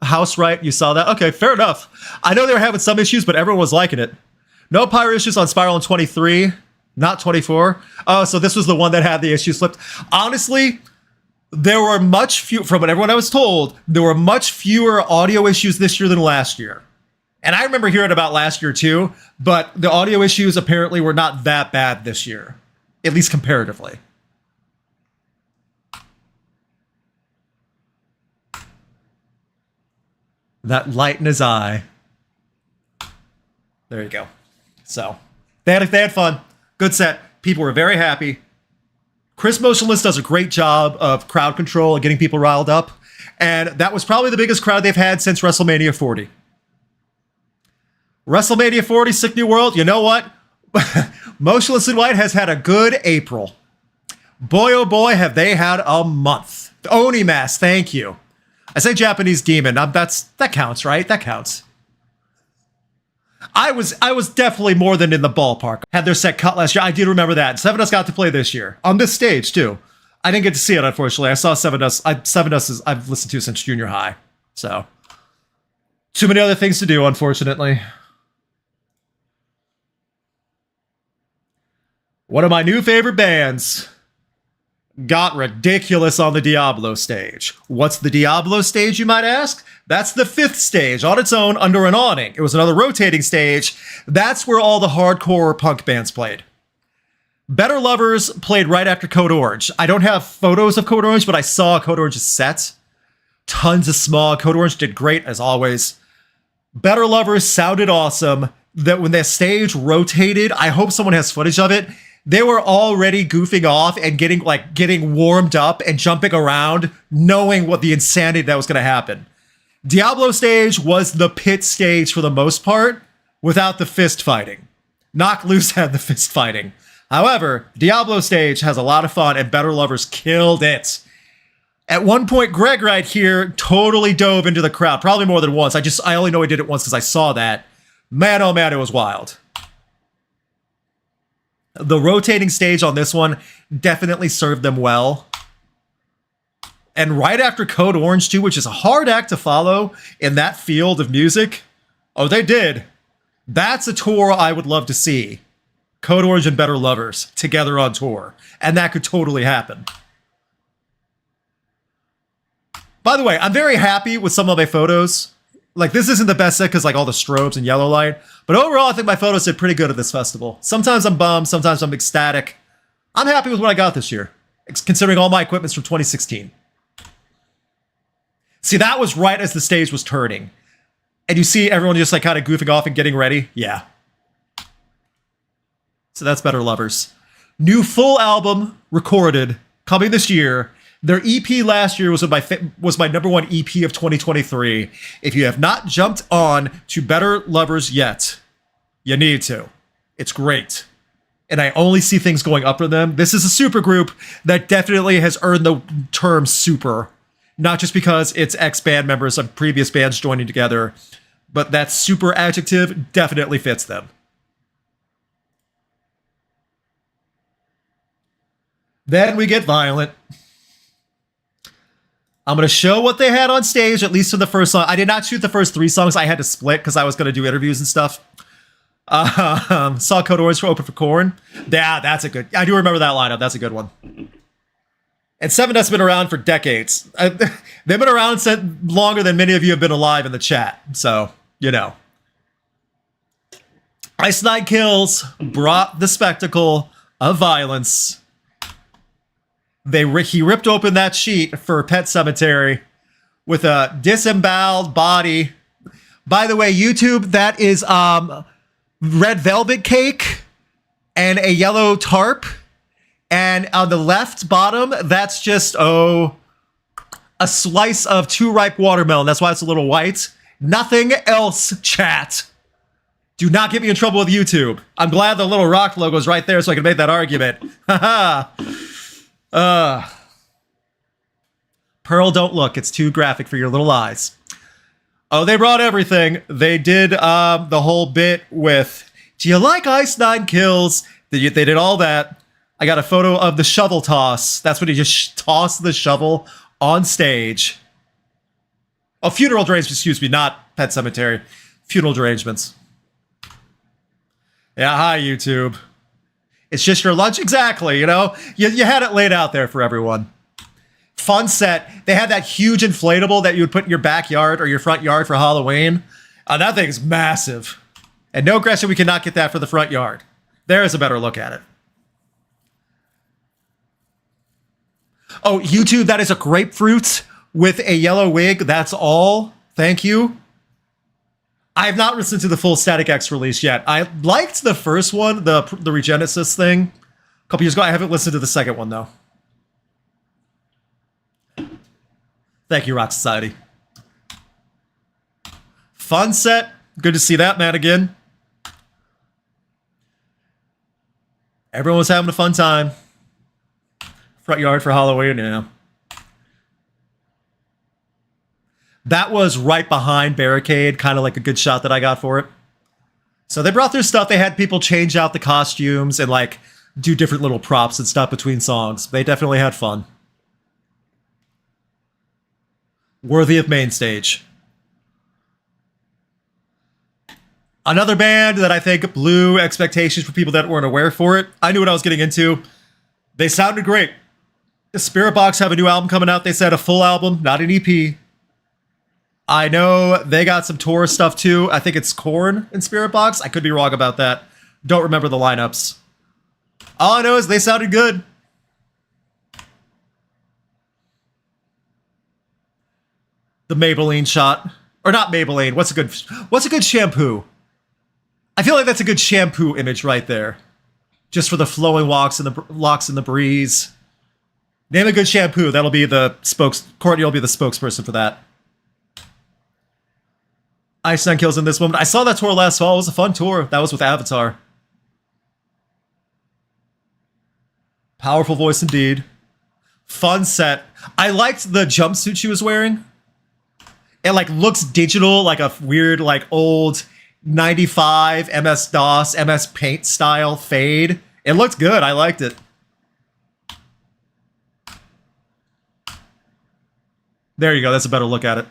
house, right? You saw that? Okay, fair enough. I know they were having some issues, but everyone was liking it. No pyro issues on Spiral in 23, not 24. Oh, so this was the one that had the issue slipped. Honestly, there were much fewer, from what everyone I was told, there were much fewer audio issues this year than last year. And I remember hearing about last year too, but the audio issues apparently were not that bad this year, at least comparatively. That light in his eye. There you go. So, they had fun. Good set. People were very happy. Chris Motionless does a great job of crowd control and getting people riled up. And that was probably the biggest crowd they've had since WrestleMania 40. WrestleMania 40, Sick New World, you know what? Motionless in White has had a good April. Boy, oh boy, have they had a month. Oni Mask, thank you. I say Japanese Demon. That counts, right? That counts. I was definitely more than in the ballpark. Had their set cut last year. I did remember that. Seven Dust got to play this year on this stage too. I didn't get to see it, unfortunately. I saw Seven Dust. Seven Dust I've listened to since junior high. So too many other things to do, unfortunately. One of my new favorite bands got ridiculous on the Diablo stage. What's the Diablo stage, you might ask? That's the 5th stage on its own under an awning. It was another rotating stage. That's where all the hardcore punk bands played. Better Lovers played right after Code Orange. I don't have photos of Code Orange, but I saw Code Orange's set. Tons of smog. Code Orange did great, as always. Better Lovers sounded awesome. That when the stage rotated, I hope someone has footage of it. They were already goofing off and getting warmed up and jumping around, knowing what the insanity that was going to happen. Diablo stage was the pit stage for the most part, without the fist fighting. Knock Loose had the fist fighting. However, Diablo stage has a lot of fun, and Better Lovers killed it. At one point, Greg right here totally dove into the crowd, probably more than once. I only know he did it once because I saw that. Man, oh man, it was wild. The rotating stage on this one definitely served them well. And right after Code Orange 2, which is a hard act to follow in that field of music, oh, they did. That's a tour I would love to see. Code Orange and Better Lovers together on tour. And that could totally happen. By the way, I'm very happy with some of my photos. Like, this isn't the best set because, like, all the strobes and yellow light. But overall, I think my photos did pretty good at this festival. Sometimes I'm bummed. Sometimes I'm ecstatic. I'm happy with what I got this year, considering all my equipment's from 2016. See, that was right as the stage was turning. And you see everyone just, like, kind of goofing off and getting ready. Yeah. So that's Better Lovers. New full album recorded coming this year. Their EP last year was my #1 EP of 2023. If you have not jumped on to Better Lovers yet, you need to. It's great. And I only see things going up for them. This is a super group that definitely has earned the term super. Not just because it's ex-band members of previous bands joining together, but that super adjective definitely fits them. Then we get Violent. I'm going to show what they had on stage, at least for the first song. I did not shoot the first 3 songs. I had to split because I was going to do interviews and stuff. Saw Code Orange for Open for Corn. Yeah, that's a good... I do remember that lineup. That's a good one. And Seven Dust's been around for decades. They've been around longer than many of you have been alive in the chat. So, you know. Ice Nine Kills brought the spectacle of violence. He ripped open that sheet for Pet Sematary with a disemboweled body. By the way, YouTube, that is red velvet cake and a yellow tarp. And on the left bottom, that's just, a slice of too ripe watermelon. That's why it's a little white. Nothing else, chat. Do not get me in trouble with YouTube. I'm glad the little rock logo is right there so I can make that argument. Haha. Pearl, don't look. It's too graphic for your little eyes. Oh, they brought everything. They did the whole bit with, do you like Ice Nine Kills? They did all that. I got a photo of the shovel toss. That's when he just tossed the shovel on stage. Oh, funeral arrangements, excuse me, not Pet Cemetery. Funeral arrangements. Yeah, hi, YouTube. It's just your lunch. Exactly, you know? You had it laid out there for everyone. Fun set. They had that huge inflatable that you would put in your backyard or your front yard for Halloween. That thing's massive. And no question, we cannot get that for the front yard. There is a better look at it. Oh, YouTube, that is a grapefruit with a yellow wig. That's all. Thank you. I have not listened to the full Static X release yet. I liked the first one, the Regenesis thing, a couple years ago. I haven't listened to the second one, though. Thank you, Rock Society. Fun set. Good to see that man again. Everyone was having a fun time. Front yard for Halloween, yeah. That was right behind Barricade, kind of like a good shot that I got for it. So they brought their stuff. They had people change out the costumes and like do different little props and stuff between songs. They definitely had fun. Worthy of main stage. Another band that I think blew expectations for people that weren't aware for it. I knew what I was getting into. They sounded great. Spiritbox have a new album coming out. They said a full album, not an EP. I know they got some tour stuff too. I think it's Korn in Spiritbox. I could be wrong about that. Don't remember the lineups. All I know is they sounded good. The Maybelline shot. Or not Maybelline. What's a good shampoo? I feel like that's a good shampoo image right there. Just for the flowing locks in the breeze. Name a good shampoo. That'll be the Courtney will be the spokesperson for that. Ice Nine Kills in this moment. I saw that tour last fall. It was a fun tour. That was with Avatar. Powerful voice indeed. Fun set. I liked the jumpsuit she was wearing. It like looks digital, like a weird like old 95 MS-DOS, MS Paint style fade. It looked good. I liked it. There you go. That's a better look at it.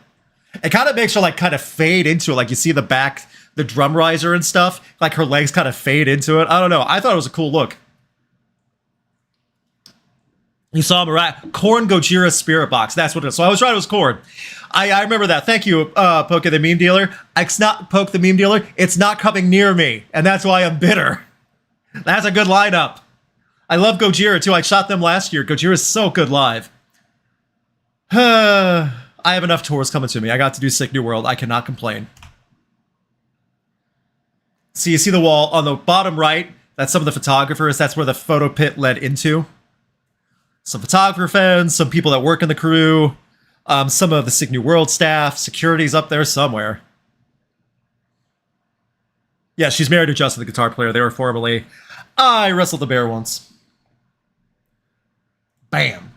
It kind of makes her like kind of fade into it. Like you see the back, the drum riser and stuff. Like her legs kind of fade into it. I don't know. I thought it was a cool look. You saw him right. Korn Gojira Spiritbox. That's what it is. So I was right. It was Korn. I remember that. Thank you, Poke the Meme Dealer. It's not Poke the Meme Dealer. It's not coming near me. And that's why I'm bitter. That's a good lineup. I love Gojira too. I shot them last year. Gojira is so good live. I have enough tours coming to me. I got to do Sick New World. I cannot complain. So you see the wall on the bottom right. That's some of the photographers. That's where the photo pit led into. Some photographer fans, some people that work in the crew, some of the Sick New World staff. Security's up there somewhere. Yeah, she's married to Justin, the guitar player. They were formerly... I wrestled the bear once. Bam.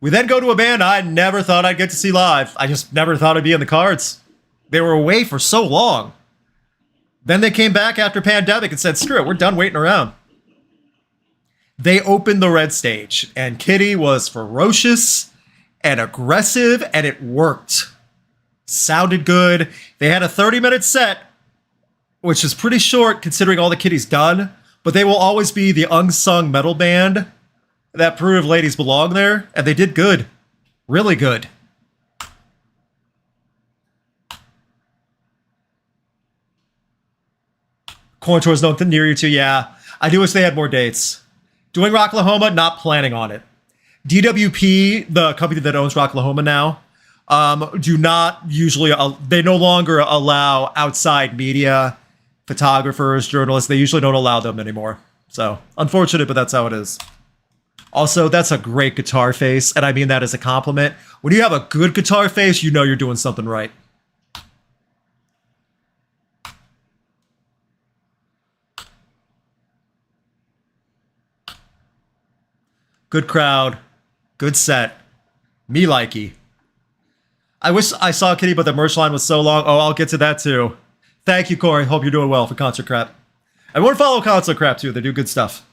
We then go to a band I never thought I'd get to see live. I just never thought it'd be in the cards. They were away for so long. Then they came back after pandemic and said, screw it, we're done waiting around. They opened the red stage, and Kittie was ferocious and aggressive, and it worked. Sounded good. They had a 30-minute set, which is pretty short considering all the Kittie's done, but they will always be the unsung metal band that proved ladies belong there, and they did good. Really good. Corn Tour's nothing near you too, yeah. I do wish they had more dates. Doing Rocklahoma, not planning on it. DWP, the company that owns Rocklahoma now, do not usually, they no longer allow outside media, photographers, journalists. They usually don't allow them anymore. So, unfortunate, but that's how it is. Also, that's a great guitar face, and I mean that as a compliment. When you have a good guitar face, you know you're doing something right. Good crowd. Good set. Me likey. I wish I saw Kittie, but the merch line was so long. Oh, I'll get to that too. Thank you, Corey. Hope you're doing well for Concert Crap. Everyone follow Concert Crap too. They do good stuff.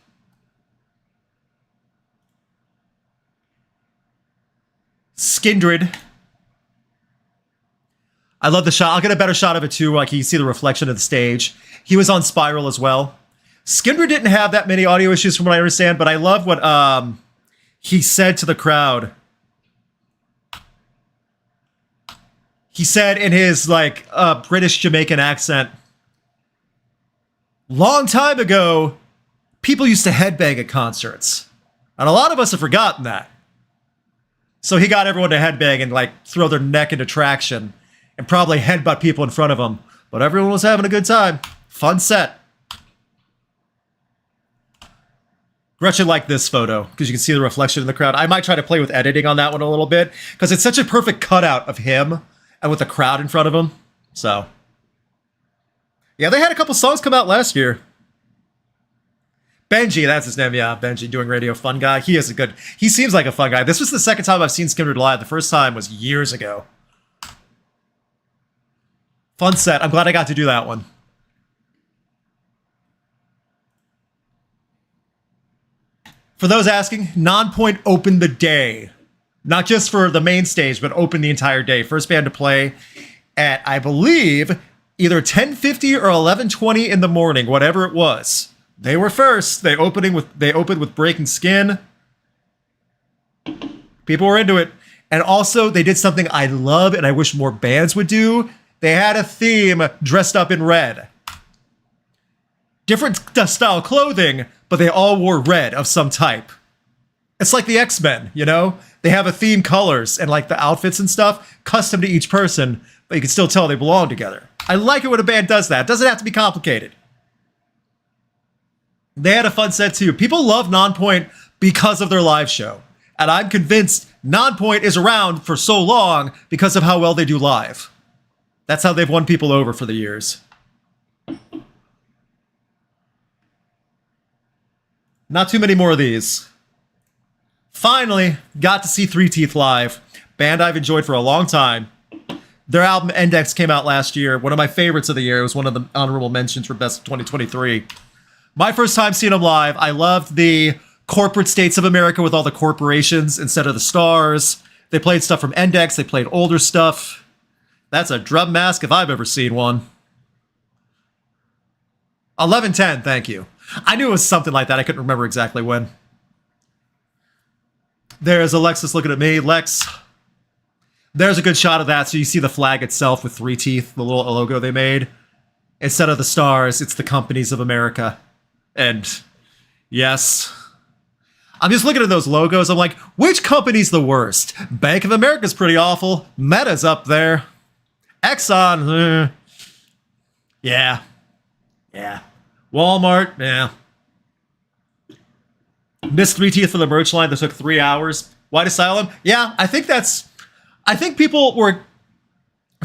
Skindred. I love the shot. I'll get a better shot of it too. Like you see the reflection of the stage. He was on Spiral as well. Skindred didn't have that many audio issues from what I understand, but I love what he said to the crowd. He said in his like British Jamaican accent, long time ago, people used to headbang at concerts. And a lot of us have forgotten that. So he got everyone to headbang and like throw their neck into traction and probably headbutt people in front of him. But everyone was having a good time. Fun set. Gretchen liked this photo because you can see the reflection in the crowd. I might try to play with editing on that one a little bit because it's such a perfect cutout of him and with the crowd in front of him. So, yeah, they had a couple songs come out last year. Benji, that's his name. Yeah, Benji doing radio. Fun guy. He seems like a fun guy. This was the second time I've seen Skindred live. The first time was years ago. Fun set. I'm glad I got to do that one. For those asking, Nonpoint opened the day. Not just for the main stage, but opened the entire day. First band to play at, I believe, either 10:50 or 11:20 in the morning, whatever it was. They were first. They opened with Breaking Skin. People were into it. And also, they did something I love and I wish more bands would do. They had a theme dressed up in red. Different style clothing, but they all wore red of some type. It's like the X-Men, you know? They have a theme colors and like the outfits and stuff, custom to each person, but you can still tell they belong together. I like it when a band does that. It doesn't have to be complicated. They had a fun set too. People love Nonpoint because of their live show. And I'm convinced Nonpoint is around for so long because of how well they do live. That's how they've won people over for the years. Not too many more of these. Finally, got to see Three Teeth live. Band I've enjoyed for a long time. Their album Index came out last year. One of my favorites of the year. It was one of the honorable mentions for Best of 2023. My first time seeing them live, I loved the corporate states of America with all the corporations instead of the stars. They played stuff from Index. They played older stuff. That's a drum mask if I've ever seen one. 11:10, thank you. I knew it was something like that. I couldn't remember exactly when. There's Alexis looking at me. Lex. There's a good shot of that. So you see the flag itself with three teeth, the little logo they made. Instead of the stars, it's the companies of America. And yes, I'm just looking at those logos. I'm like, which company's the worst? Bank of America's pretty awful. Meta's up there. Exxon, yeah. Walmart, yeah. Missed Three Teeth for the merch line that took 3 hours. White Asylum, yeah. I think people were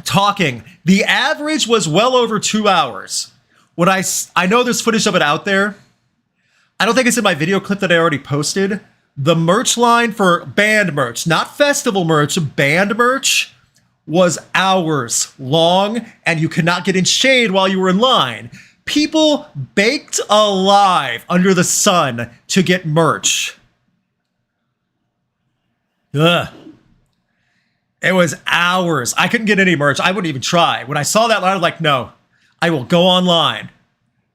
talking. The average was well over 2 hours. When I know there's footage of it out there. I don't think it's in my video clip that I already posted. The merch line for band merch, not festival merch, band merch, was hours long, and you could not get in shade while you were in line. People baked alive under the sun to get merch. Ugh. It was hours. I couldn't get any merch. I wouldn't even try. When I saw that line, I was like, no, I will go online.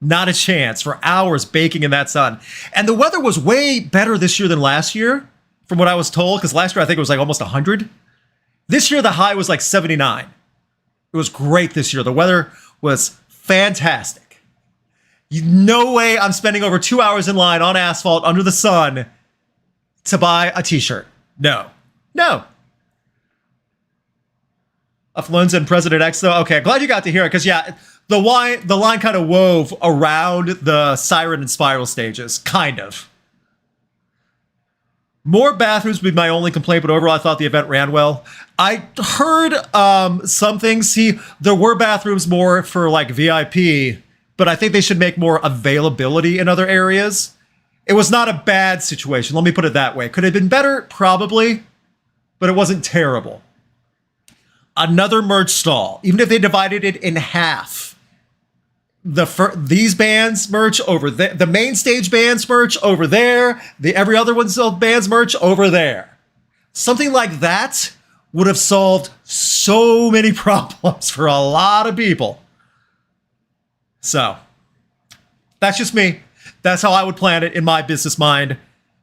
Not a chance. For hours baking in that sun. And the weather was way better this year than last year, from what I was told, because last year I think it was like almost 100. This year, the high was like 79. It was great this year. The weather was fantastic. No way I'm spending over 2 hours in line on asphalt under the sun to buy a t-shirt. No. Affluenza and President X, though. Okay, glad you got to hear it, because, yeah, the line kind of wove around the Siren and Spiral stages. Kind of. More bathrooms would be my only complaint, but overall I thought the event ran well. I heard some things. See, there were bathrooms more for like VIP, but I think they should make more availability in other areas. It was not a bad situation. Let me put it that way. Could it have been better? Probably, but it wasn't terrible. Another merch stall, even if they divided it in half. These bands merch over there, the main stage bands merch over there, every other one's bands merch over there. Something like that would have solved so many problems for a lot of people. So, that's just me. That's how I would plan it in my business mind.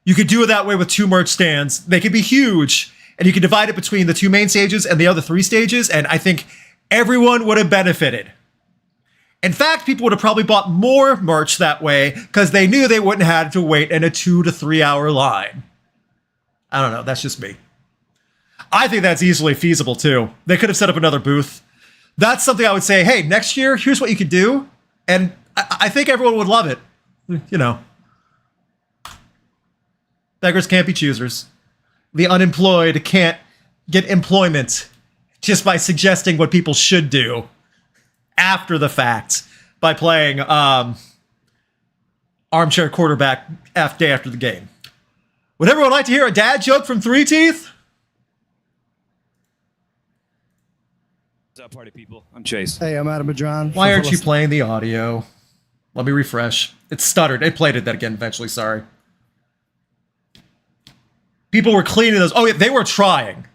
You could do it that way with 2 merch stands. They could be huge, and you could divide it between the 2 main stages and the other 3 stages, and I think everyone would have benefited. In fact, people would have probably bought more merch that way because they knew they wouldn't have to wait in a 2 to 3 hour line. I don't know. That's just me. I think that's easily feasible too. They could have set up another booth. That's something I would say, hey, next year, here's what you could do. And I think everyone would love it. You know. Beggars can't be choosers. The unemployed can't get employment just by suggesting what people should do after the fact by playing armchair quarterback day after the game. Would everyone like to hear a dad joke from Three Teeth? What's up, party people? I'm Chase. Hey, I'm Adam Madron. Why aren't you playing the audio? Let me refresh. It stuttered. It played it that again eventually, sorry. People were cleaning those. Oh, yeah, they were trying.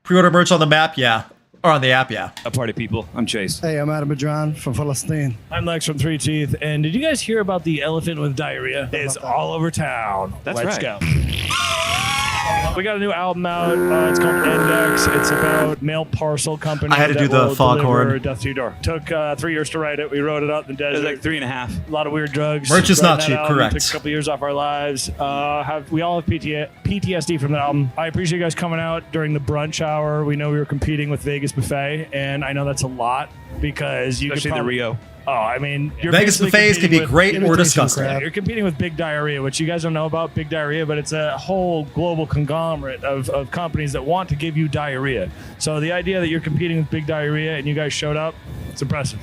Pre-order merch on the map, yeah. Or on the app, yeah. Party people. I'm Chase. Hey, I'm Adam Madron from Palestine. I'm Lex from Three Teeth. And did you guys hear about the elephant with diarrhea? It's all over town. That's Let's right. go. We got a new album out. It's called Index. It's about mail parcel company. I had to do that the will foghorn. deliver death to your door. Took 3 years to write it. We wrote it out in the It was desert. like 3.5. A lot of weird drugs. Merch is not Writing that cheap, album correct. Took a couple years off our lives. We all have PTSD from the album. I appreciate you guys coming out during the brunch hour. We know we were competing with Vegas Buffet, and I know that's a lot because you Especially could the probably, Rio. Oh, I mean, you're Vegas basically buffets can be competing with great or imitation disgusting. crap. You're competing with big diarrhea, which you guys don't know about big diarrhea, but it's a whole global conglomerate of companies that want to give you diarrhea. So the idea that you're competing with big diarrhea and you guys showed up, it's impressive.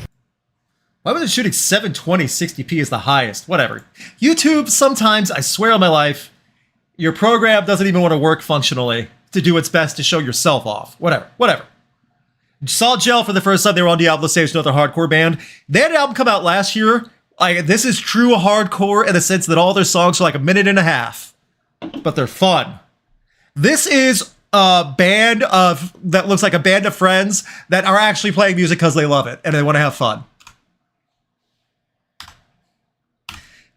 Why was it shooting 720 60p is the highest? Whatever. YouTube, sometimes, I swear on my life, your program doesn't even want to work functionally to do its best to show yourself off. Whatever. Saw Gel for the first time. They were on Diablo stage, another hardcore band. They had an album come out last year. This is true hardcore in the sense that all their songs are like a minute and a half, but they're fun. This is a band that looks like a band of friends that are actually playing music because they love it and they want to have fun.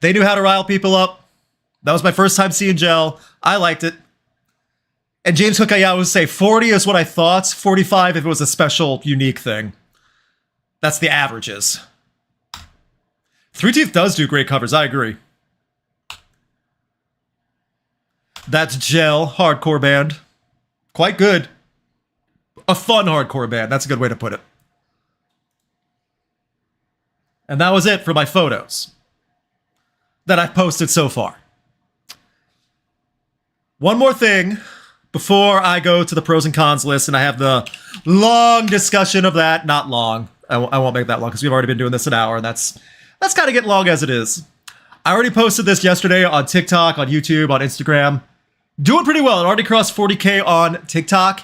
They knew how to rile people up. That was my first time seeing Gel. I liked it. And James Cook, I would say 40 is what I thought. 45 if it was a special, unique thing. That's the averages. Three Teeth does do great covers, I agree. That's Gel, hardcore band. Quite good. A fun hardcore band, that's a good way to put it. And that was it for my photos that I've posted so far. One more thing before I go to the pros and cons list, and I have the long discussion of that. Not long. I won't make that long because we've already been doing this an hour, and that's kind of getting long as it is. I already posted this yesterday on TikTok, on YouTube, on Instagram. Doing pretty well. It already crossed 40K on TikTok.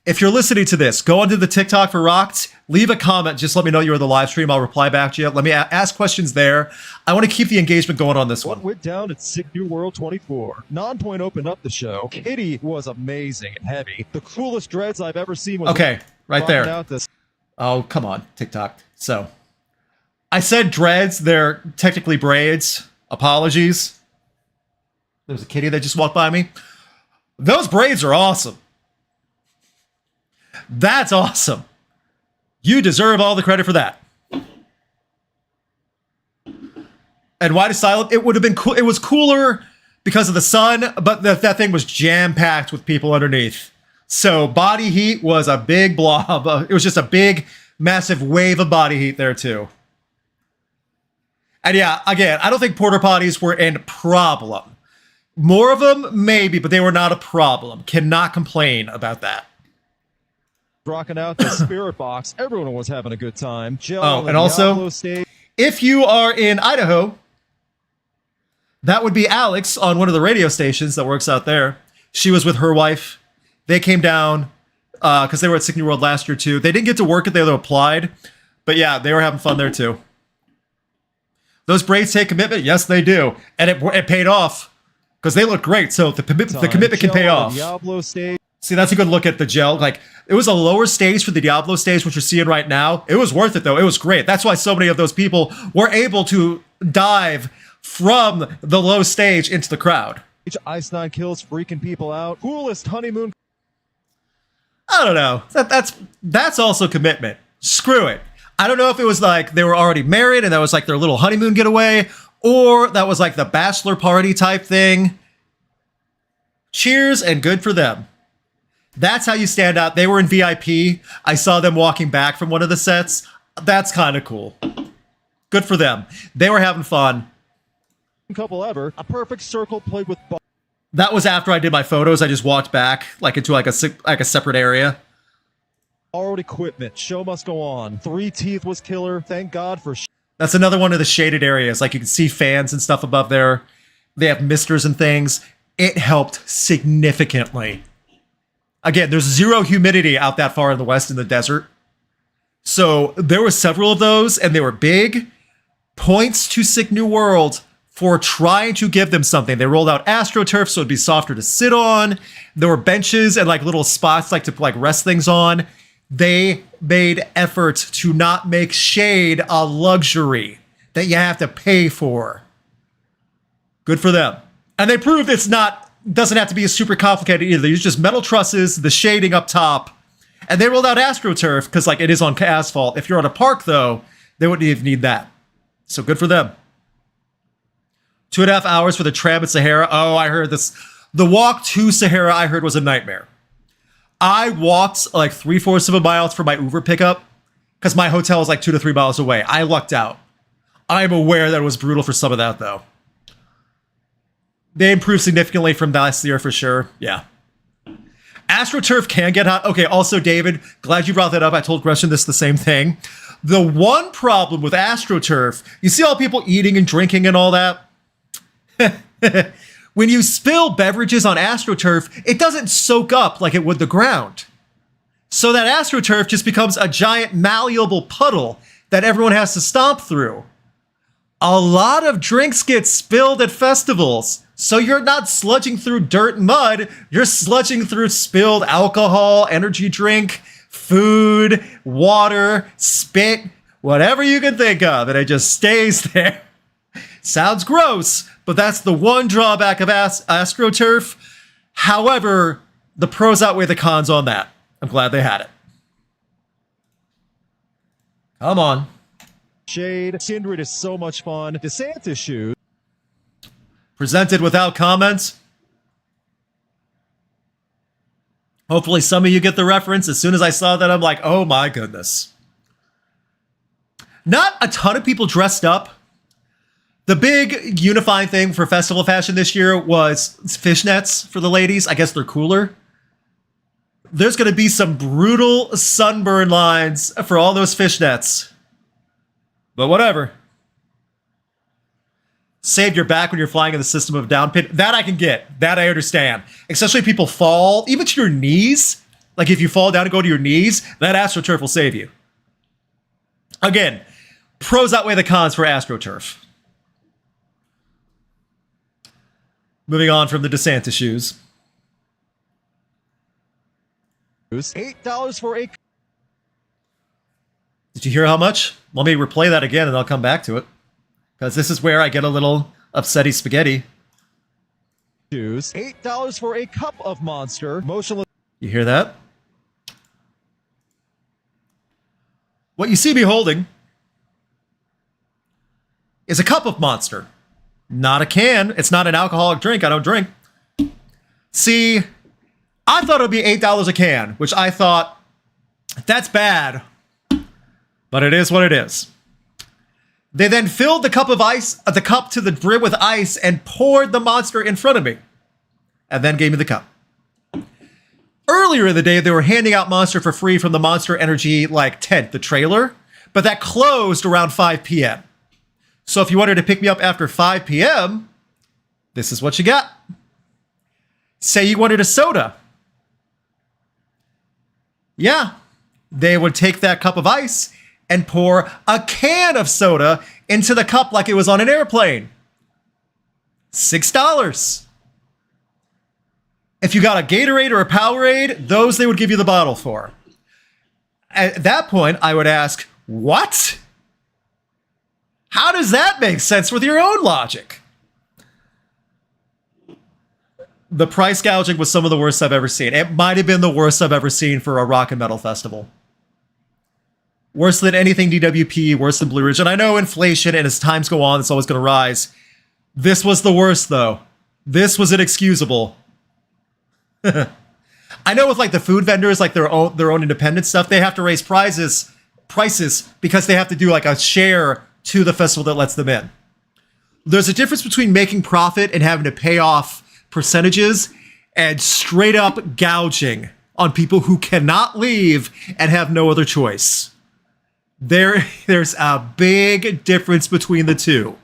If you're listening to this, go onto the TikTok for Rocked. Leave a comment. Just let me know you're in the live stream. I'll reply back to you. Let me ask questions there. I want to keep the engagement going on this one. What went down at Sick New World 24? Nonpoint opened up the show. Kittie was amazing and heavy. The coolest dreads I've ever seen was Okay, right rocking there. out this. Oh, come on, TikTok. So, I said dreads. They're technically braids. Apologies. There's a kitty that just walked by me. Those braids are awesome. That's awesome. You deserve all the credit for that. And why to silent? It would have been cool. It was cooler because of the sun, but that thing was jam-packed with people underneath. So body heat was a big blob. It was just a big, massive wave of body heat there too. And yeah, again, I don't think porta potties were a problem. More of them, maybe, but they were not a problem. Cannot complain about that. Rocking out the Spiritbox. Everyone was having a good time. Gel Oh, on the and also- Diablo stage. If you are in Idaho, that would be Alex on one of the radio stations that works out there. She was with her wife. They came down because they were at Sick New World last year too. They didn't get to work it, they applied. But yeah, they were having fun there too. Those braids take commitment? Yes, they do. And it paid off because they look great. So the commitment can pay Gel on off. the Diablo stage. See, that's a good look at the Gel. Like, it was a lower stage for the Diablo stage, which you're seeing right now. It was worth it, though. It was great. That's why so many of those people were able to dive from the low stage into the crowd. Ice Nine Kills freaking people out. Coolest honeymoon. I don't know. That's also commitment. Screw it. I don't know if it was like they were already married and that was like their little honeymoon getaway, or that was like the bachelor party type thing. Cheers and good for them. That's how you stand out. They were in VIP. I saw them walking back from one of the sets. That's kind of cool. Good for them. They were having fun. Couple ever. A perfect circle played with That was after I did my photos. I just walked back like into like a separate area. borrowed equipment. Show must go on. Three Teeth was killer. Thank God for. That's another one of the shaded areas. Like you can see fans and stuff above there. They have misters and things. It helped significantly. Again, there's zero humidity out that far in the west in the desert. So there were several of those, and they were big. Points to Sick New World for trying to give them something. They rolled out AstroTurf so it'd be softer to sit on. There were benches and like little spots like to like rest things on. They made effort to not make shade a luxury that you have to pay for. Good for them. And they proved doesn't have to be super complicated either. They use just metal trusses, the shading up top, and they rolled out AstroTurf because like it is on asphalt. If you're on a park though, they wouldn't even need that. So good for them. 2.5 hours for the tram at Sahara. Oh, I heard this. The walk to Sahara I heard was a nightmare. I walked like 3/4 of a mile for my Uber pickup because my hotel is like 2 to 3 miles away. I lucked out. I'm aware that it was brutal for some of that though. They improved significantly from last year for sure. Yeah. AstroTurf can get hot. Okay, also, David, glad you brought that up. I told Gretchen this the same thing. The one problem with AstroTurf, you see all people eating and drinking and all that? When you spill beverages on AstroTurf, it doesn't soak up like it would the ground. So that AstroTurf just becomes a giant malleable puddle that everyone has to stomp through. A lot of drinks get spilled at festivals, so you're not sludging through dirt and mud, you're sludging through spilled alcohol, energy drink, food, water, spit, whatever you can think of, and it just stays there. Sounds gross, but that's the one drawback of AstroTurf. However, the pros outweigh the cons on that. I'm glad they had it. Come on. Shade. Skindred is so much fun. DeSantis shoes. Presented without comments. Hopefully some of you get the reference. As soon as I saw that, I'm like, oh my goodness. Not a ton of people dressed up. The big unifying thing for festival fashion this year was fishnets for the ladies. I guess they're cooler. There's going to be some brutal sunburn lines for all those fishnets. But whatever. Save your back when you're flying in the system of down pit. That I can get. That I understand. Especially if people fall, even to your knees. Like if you fall down and go to your knees, that AstroTurf will save you. Again, pros outweigh the cons for AstroTurf. Moving on from the DeSantis shoes. $8 for a. Did you hear how much? Let me replay that again and I'll come back to it. Because this is where I get a little upsetty spaghetti. Shoes. $8 for a cup of Monster. Motionless. You hear that? What you see me holding is a cup of Monster. Not a can. It's not an alcoholic drink. I don't drink. See, I thought it would be $8 a can, which I thought, that's bad. But it is what it is. They then filled the cup to the brim with ice and poured the Monster in front of me. And then gave me the cup. Earlier in the day, they were handing out Monster for free from the Monster Energy tent, the trailer. But that closed around 5 p.m. So if you wanted to pick me up after 5 p.m., this is what you got. Say you wanted a soda. Yeah, they would take that cup of ice and pour a can of soda into the cup like it was on an airplane. $6. If you got a Gatorade or a Powerade, those they would give you the bottle for. At that point, I would ask, what? How does that make sense with your own logic? The price gouging was some of the worst I've ever seen. It might have been the worst I've ever seen for a rock and metal festival. Worse than anything DWP, worse than Blue Ridge. And I know inflation, and as times go on, it's always going to rise. This was the worst, though. This was inexcusable. I know with like the food vendors, like their own independent stuff, they have to raise prices because they have to do like a share to the festival that lets them in. There's a difference between making profit and having to pay off percentages and straight up gouging on people who cannot leave and have no other choice. There's a big difference between the two.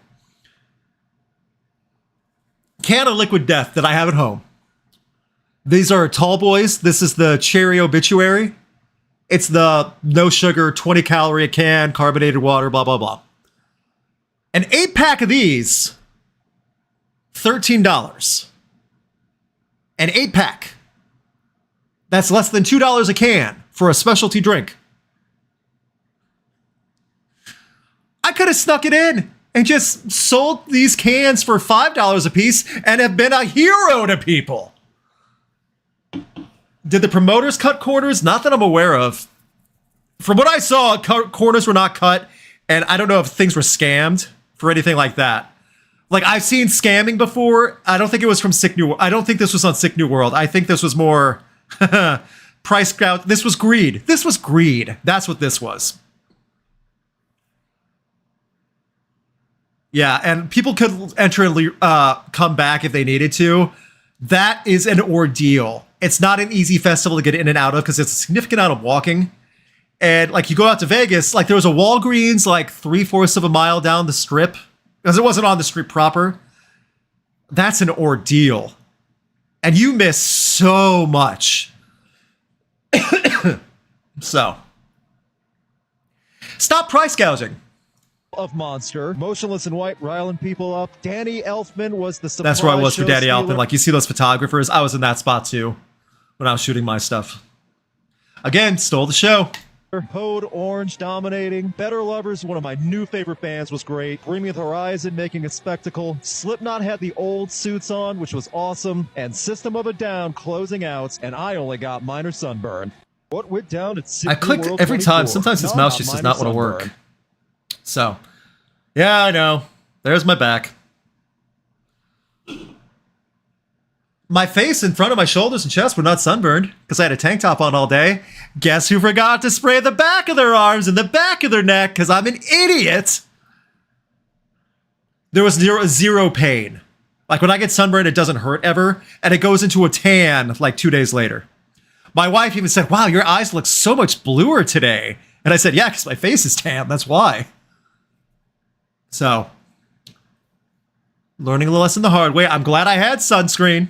Can of Liquid Death that I have at home. These are tall boys. This is the cherry obituary. It's the no sugar, 20 calorie a can, carbonated water, blah, blah, blah. An 8-pack of these, $13. An 8-pack. That's less than $2 a can for a specialty drink. I could have snuck it in and just sold these cans for $5 a piece and have been a hero to people. Did the promoters cut corners? Not that I'm aware of. From what I saw, corners were not cut, and I don't know if things were scammed for anything like that. Like, I've seen scamming before. I don't think it was from Sick New World. I don't think this was on Sick New World. I think this was more price gouge. This was greed. This was greed. That's what this was. Yeah, and people could enter and come back if they needed to. That is an ordeal. It's not an easy festival to get in and out of because it's a significant amount of walking. And like you go out to Vegas, like there was a Walgreens like 3/4 of a mile down the strip because it wasn't on the street proper. That's an ordeal. And you miss so much. So, stop price gouging. Of Monster, Motionless in White riling people up. Danny Elfman was the surprise. That's where I was for show Danny stealer. Elfman. Like you see those photographers, I was in that spot too when I was shooting my stuff. Again, stole the show. Code Orange dominating. Better Lovers, one of my new favorite bands, was great. Bring Me the Horizon making a spectacle. Slipknot had the old suits on, which was awesome. And System of a Down closing out, and I only got minor sunburn. What went down at Sick I New clicked World every 24? time. Sometimes this No, mouse not just does minor not want to sunburn. work. So, yeah, I know. There's my back. My face in front of my shoulders and chest were not sunburned because I had a tank top on all day. Guess who forgot to spray the back of their arms and the back of their neck because I'm an idiot? There was zero pain. Like when I get sunburned, it doesn't hurt ever, and it goes into a tan like 2 days later. My wife even said, "Wow, your eyes look so much bluer today." And I said, "Yeah, because my face is tan. That's why." So, learning a lesson the hard way. I'm glad I had sunscreen.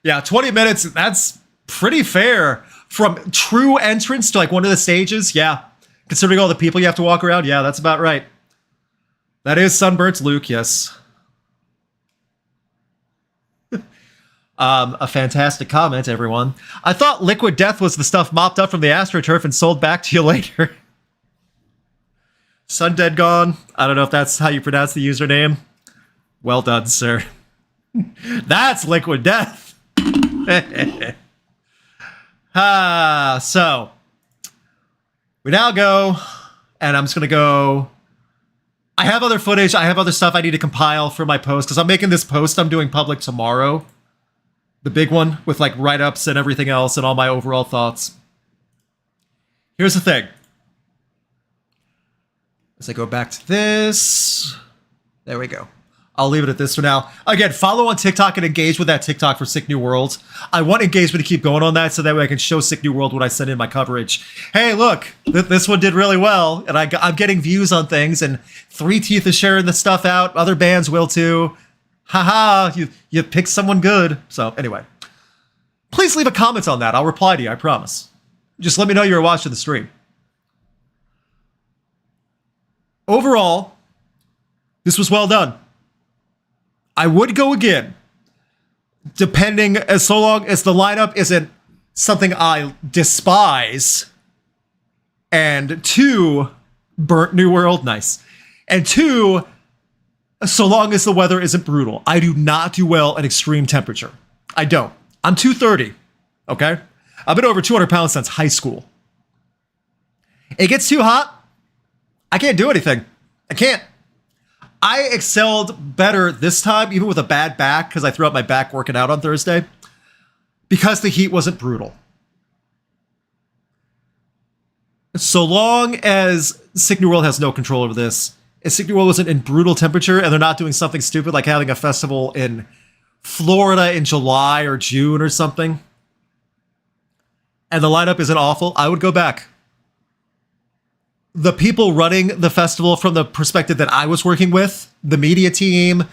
Yeah, 20 minutes, that's pretty fair. From true entrance to like one of the stages, yeah. Considering all the people you have to walk around, yeah, that's about right. That is sunburnt Luke, yes. A fantastic comment, everyone. I thought Liquid Death was the stuff mopped up from the AstroTurf and sold back to you later. Sundead Gone. I don't know if that's how you pronounce the username. Well done, sir. That's Liquid Death. So we now go, and I'm just gonna go. I have other footage. I have other stuff I need to compile for my post because I'm making this post I'm doing public tomorrow. The big one with like write-ups and everything else and all my overall thoughts. Here's the thing. As I go back to this, there we go. I'll leave it at this for now. Again, follow on TikTok and engage with that TikTok for Sick New World. I want engagement to keep going on that so that way I can show Sick New World when I send in my coverage. Hey, look, this one did really well, and I'm getting views on things, and Three Teeth is sharing the stuff out. Other bands will too. Haha, you picked someone good. So anyway, please leave a comment on that. I'll reply to you, I promise. Just let me know you're watching the stream. Overall, this was well done. I would go again, depending as so long as the lineup isn't something I despise. And 2, burnt New World, nice. And 2, so long as the weather isn't brutal. I do not do well in extreme temperature. I don't. I'm 230, okay? I've been over 200 pounds since high school. It gets too hot, I can't do anything. I can't. I excelled better this time, even with a bad back, because I threw out my back working out on Thursday. because the heat wasn't brutal. So long as Sick New World has no control over this, if Sick New World wasn't in brutal temperature and they're not doing something stupid like having a festival in Florida in July or June or something, and the lineup isn't awful, I would go back. The people running the festival from the perspective that I was working with, the media team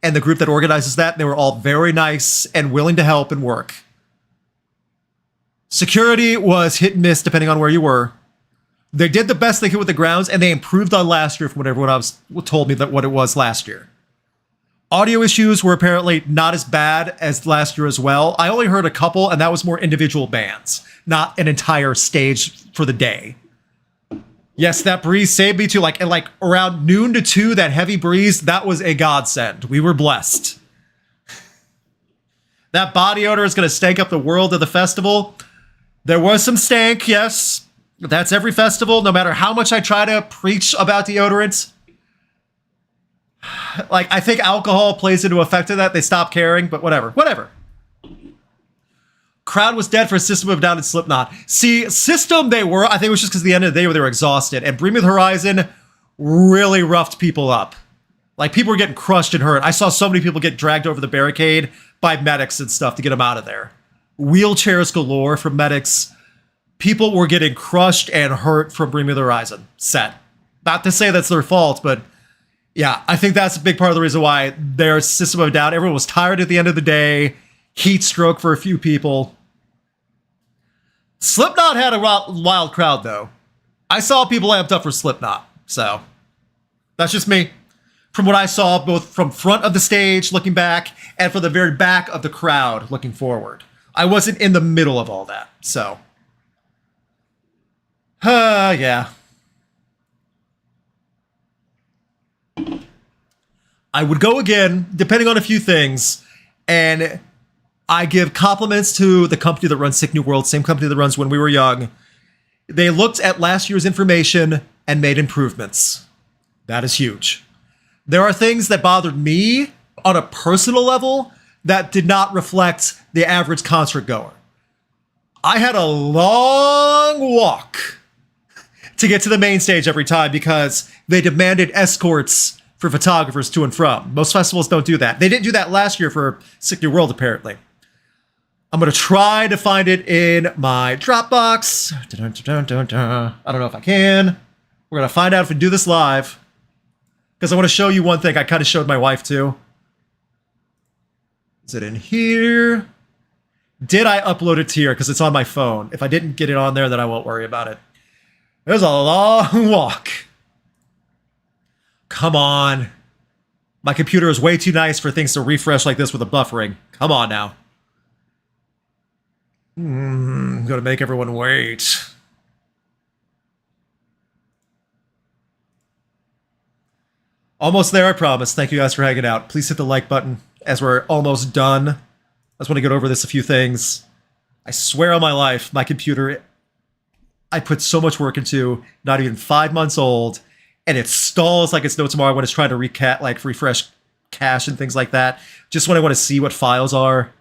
and the group that organizes that, they were all very nice and willing to help and work. Security was hit and miss depending on where you were. They did the best they could with the grounds, and they improved on last year from what everyone else told me that what it was last year. Audio issues were apparently not as bad as last year as well. I only heard a couple, and that was more individual bands, not an entire stage for the day. Yes, that breeze saved me too. Like around noon to 2, that heavy breeze, that was a godsend. We were blessed. That body odor is going to stank up the world of the festival. There was some stank, yes. That's every festival, no matter how much I try to preach about deodorant. Like, I think alcohol plays into effect of that. They stop caring, but whatever. Crowd was dead for System of a Down and Slipknot. See, System they were, I think it was just because the end of the day where they were exhausted. And Bring Me the Horizon really roughed people up. Like, people were getting crushed and hurt. I saw so many people get dragged over the barricade by medics and stuff to get them out of there. Wheelchairs galore from medics. People were getting crushed and hurt from Bring Me the Horizon set. Not to say that's their fault, but yeah, I think that's a big part of the reason why their System of a Down. Everyone was tired at the end of the day. Heat stroke for a few people. Slipknot had a wild crowd, though. I saw people amped up for Slipknot, so that's just me. From what I saw, both from front of the stage looking back and from the very back of the crowd looking forward. I wasn't in the middle of all that, so. Yeah. I would go again, depending on a few things, and I give compliments to the company that runs Sick New World, same company that runs When We Were Young. They looked at last year's information and made improvements. That is huge. There are things that bothered me on a personal level that did not reflect the average concert goer. I had a long walk to get to the main stage every time because they demanded escorts for photographers to and from. Most festivals don't do that. They didn't do that last year for Sick New World, apparently. I'm going to try to find it in my Dropbox. I don't know if I can. We're going to find out if we do this live. Because I want to show you one thing I kind of showed my wife too. Is it in here? Did I upload it to here? Because it's on my phone. If I didn't get it on there, then I won't worry about it. There's a long walk. Come on. My computer is way too nice for things to refresh like this with a buffering. Come on now. I'm going to make everyone wait. Almost there, I promise. Thank you guys for hanging out. Please hit the like button as we're almost done. I just want to get over this a few things. I swear on my life, my computer, I put so much work into, not even 5 months old, and it stalls like it's no tomorrow when it's trying to refresh cache and things like that. Just when I want to see what files are.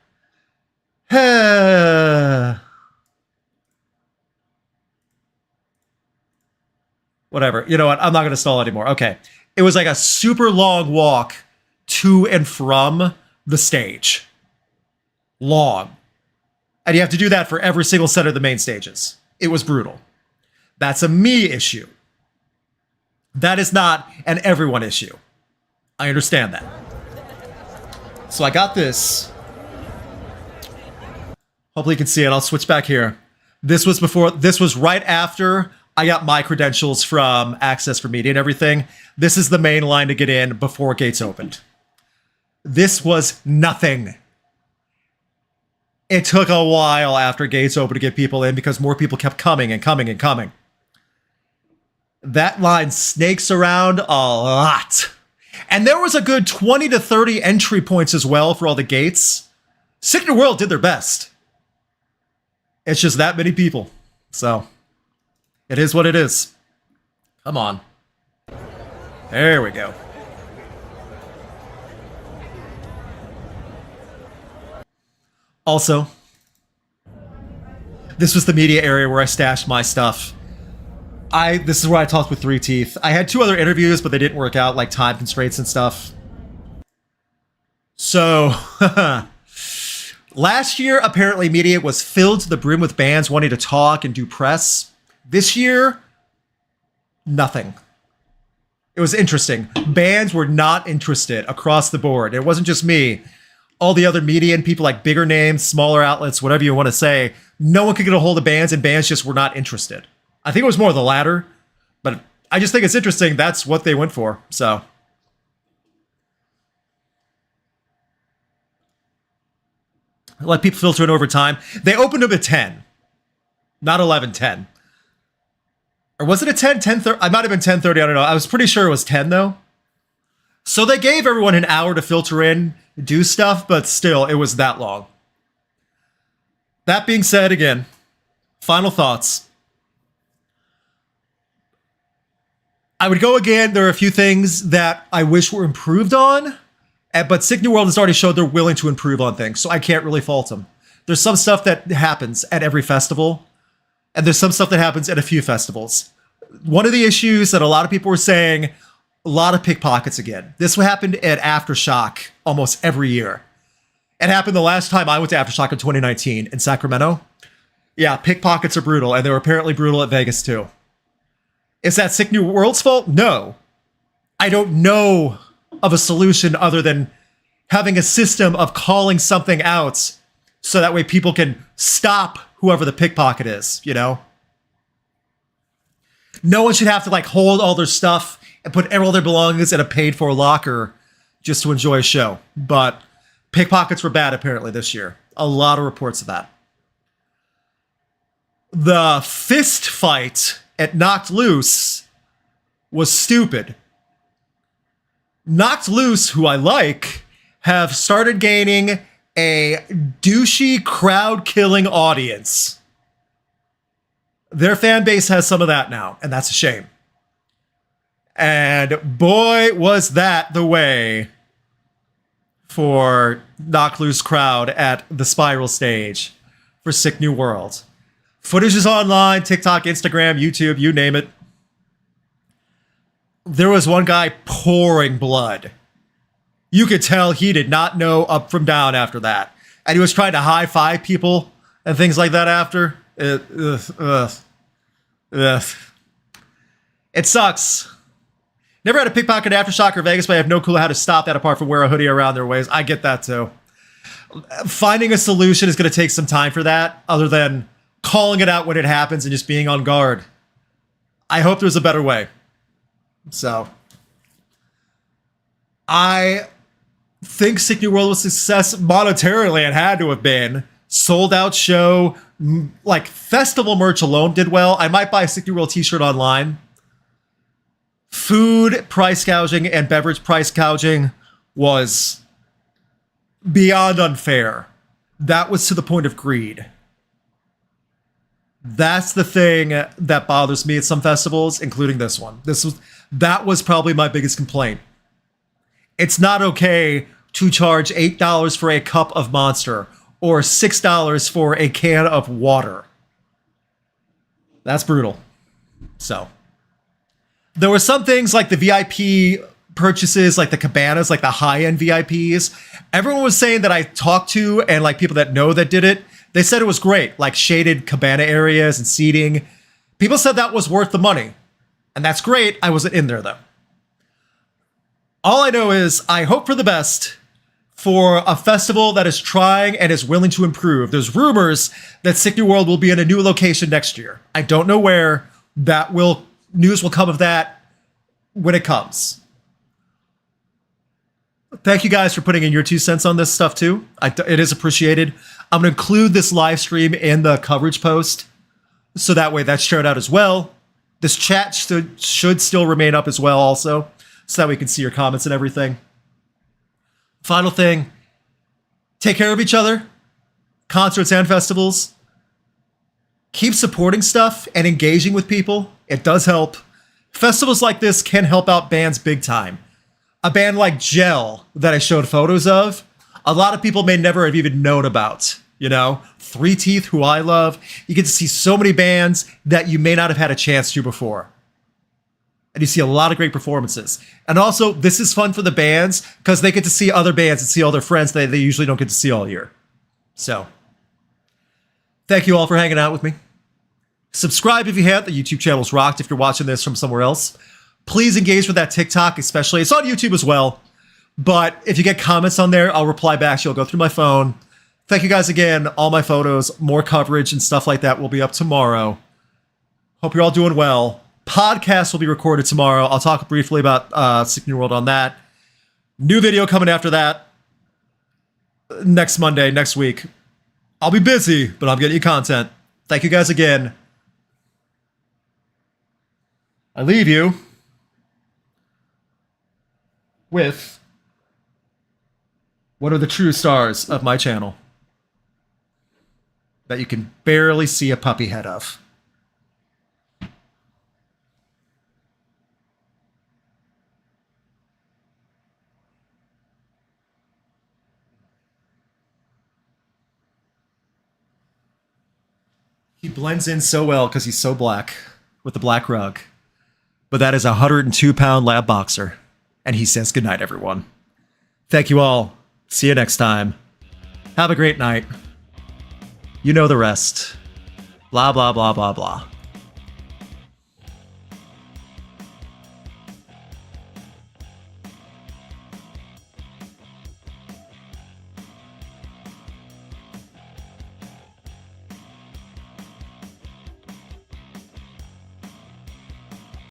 Whatever. You know what? I'm not going to stall anymore. Okay. It was like a super long walk to and from the stage. Long. And you have to do that for every single set of the main stages. It was brutal. That's a me issue. That is not an everyone issue. I understand that. So I got this. Hopefully you can see it. I'll switch back here. This was right after I got my credentials from Access for Media and everything. This is the main line to get in before gates opened. This was nothing. It took a while after gates opened to get people in because more people kept coming and coming and coming. That line snakes around a lot. And there was a good 20 to 30 entry points as well for all the gates. Sick New World did their best. It's just that many people. So, it is what it is. Come on. There we go. Also, This was the media area where I stashed my stuff. This is where I talked with Three Teeth. I had 2 other interviews, but they didn't work out, like time constraints and stuff. So, last year, apparently media was filled to the brim with bands wanting to talk and do press. This year, nothing. It was interesting. Bands were not interested across the board. It wasn't just me. All the other media and people like bigger names, smaller outlets, whatever you want to say, no one could get a hold of bands, and bands just were not interested. I think it was more the latter, but I just think it's interesting. That's what they went for. So, let people filter in over time. They opened up at 10, not 11, 10. Or was it a 10? 10:30? I might have been 10:30. I don't know. I was pretty sure it was 10 though. So they gave everyone an hour to filter in, do stuff, but still, it was that long. That being said, again, final thoughts. I would go again. There are a few things that I wish were improved on, but Sick New World has already showed they're willing to improve on things, so I can't really fault them. There's some stuff that happens at every festival, and there's some stuff that happens at a few festivals. One of the issues that a lot of people were saying, a lot of pickpockets again. This happened at Aftershock almost every year. It happened the last time I went to Aftershock in 2019 in Sacramento. Yeah, pickpockets are brutal, and they were apparently brutal at Vegas too. Is that Sick New World's fault? No. I don't know of a solution other than having a system of calling something out so that way people can stop whoever the pickpocket is, you know? No one should have to like hold all their stuff and put all their belongings in a paid-for locker just to enjoy a show. But pickpockets were bad apparently this year. A lot of reports of that. The fist fight at Knocked Loose was stupid. Knocked Loose, who I like, have started gaining a douchey crowd-killing audience. Their fan base has some of that now, and that's a shame. And boy, was that the way for Knocked Loose crowd at the Spiral stage for Sick New World. Footage is online, TikTok, Instagram, YouTube, you name it. There was one guy pouring blood. You could tell he did not know up from down after that. And he was trying to high-five people and things like that after. It sucks. Never had a pickpocket Aftershock or Vegas, but I have no clue how to stop that apart from wear a hoodie around their waist. I get that too. Finding a solution is going to take some time for that, other than calling it out when it happens and just being on guard. I hope there's a better way. So, I think Sick New World was a success monetarily. It had to have been. Sold out show. Like, festival merch alone did well. I might buy a Sick New World t-shirt online. Food price gouging and beverage price gouging was beyond unfair. That was to the point of greed. That's the thing that bothers me at some festivals, including this one. That was probably my biggest complaint. It's not okay to charge $8 for a cup of Monster or $6 for a can of water. That's brutal. So, there were some things like the VIP purchases, like the cabanas, like the high-end VIPs. Everyone was saying that I talked to and like people that know that did it, they said it was great, like shaded cabana areas and seating. People said that was worth the money. And that's great. I wasn't in there though. All I know is I hope for the best for a festival that is trying and is willing to improve. There's rumors that Sick New World will be in a new location next year. I don't know where. News will come of that when it comes. Thank you guys for putting in your 2 cents on this stuff too. It is appreciated. I'm going to include this live stream in the coverage post, so that way that's shared out as well. This chat should still remain up as well also, so that we can see your comments and everything. Final thing, take care of each other. Concerts and festivals. Keep supporting stuff and engaging with people. It does help. Festivals like this can help out bands big time. A band like Gel that I showed photos of, a lot of people may never have even known about you know, Three Teeth, who I love. You get to see so many bands that you may not have had a chance to before. And you see a lot of great performances. And also, this is fun for the bands because they get to see other bands and see all their friends they usually don't get to see all year. So, thank you all for hanging out with me. Subscribe if you have. The YouTube channel's rocked if you're watching this from somewhere else. Please engage with that TikTok, especially. It's on YouTube as well. But if you get comments on there, I'll reply back. You'll go through my phone. Thank you guys again. All my photos, more coverage and stuff like that will be up tomorrow. Hope you're all doing well. Podcast will be recorded tomorrow. I'll talk briefly about Sick New World on that. New video coming after that. Next Monday, next week. I'll be busy, but I'm getting you content. Thank you guys again. I leave you with one of the true stars of my channel that you can barely see a puppy head of. He blends in so well because he's so black with the black rug. But that is a 102-pound lab boxer. And he says goodnight, everyone. Thank you all. See you next time. Have a great night. You know the rest. Blah, blah, blah, blah, blah.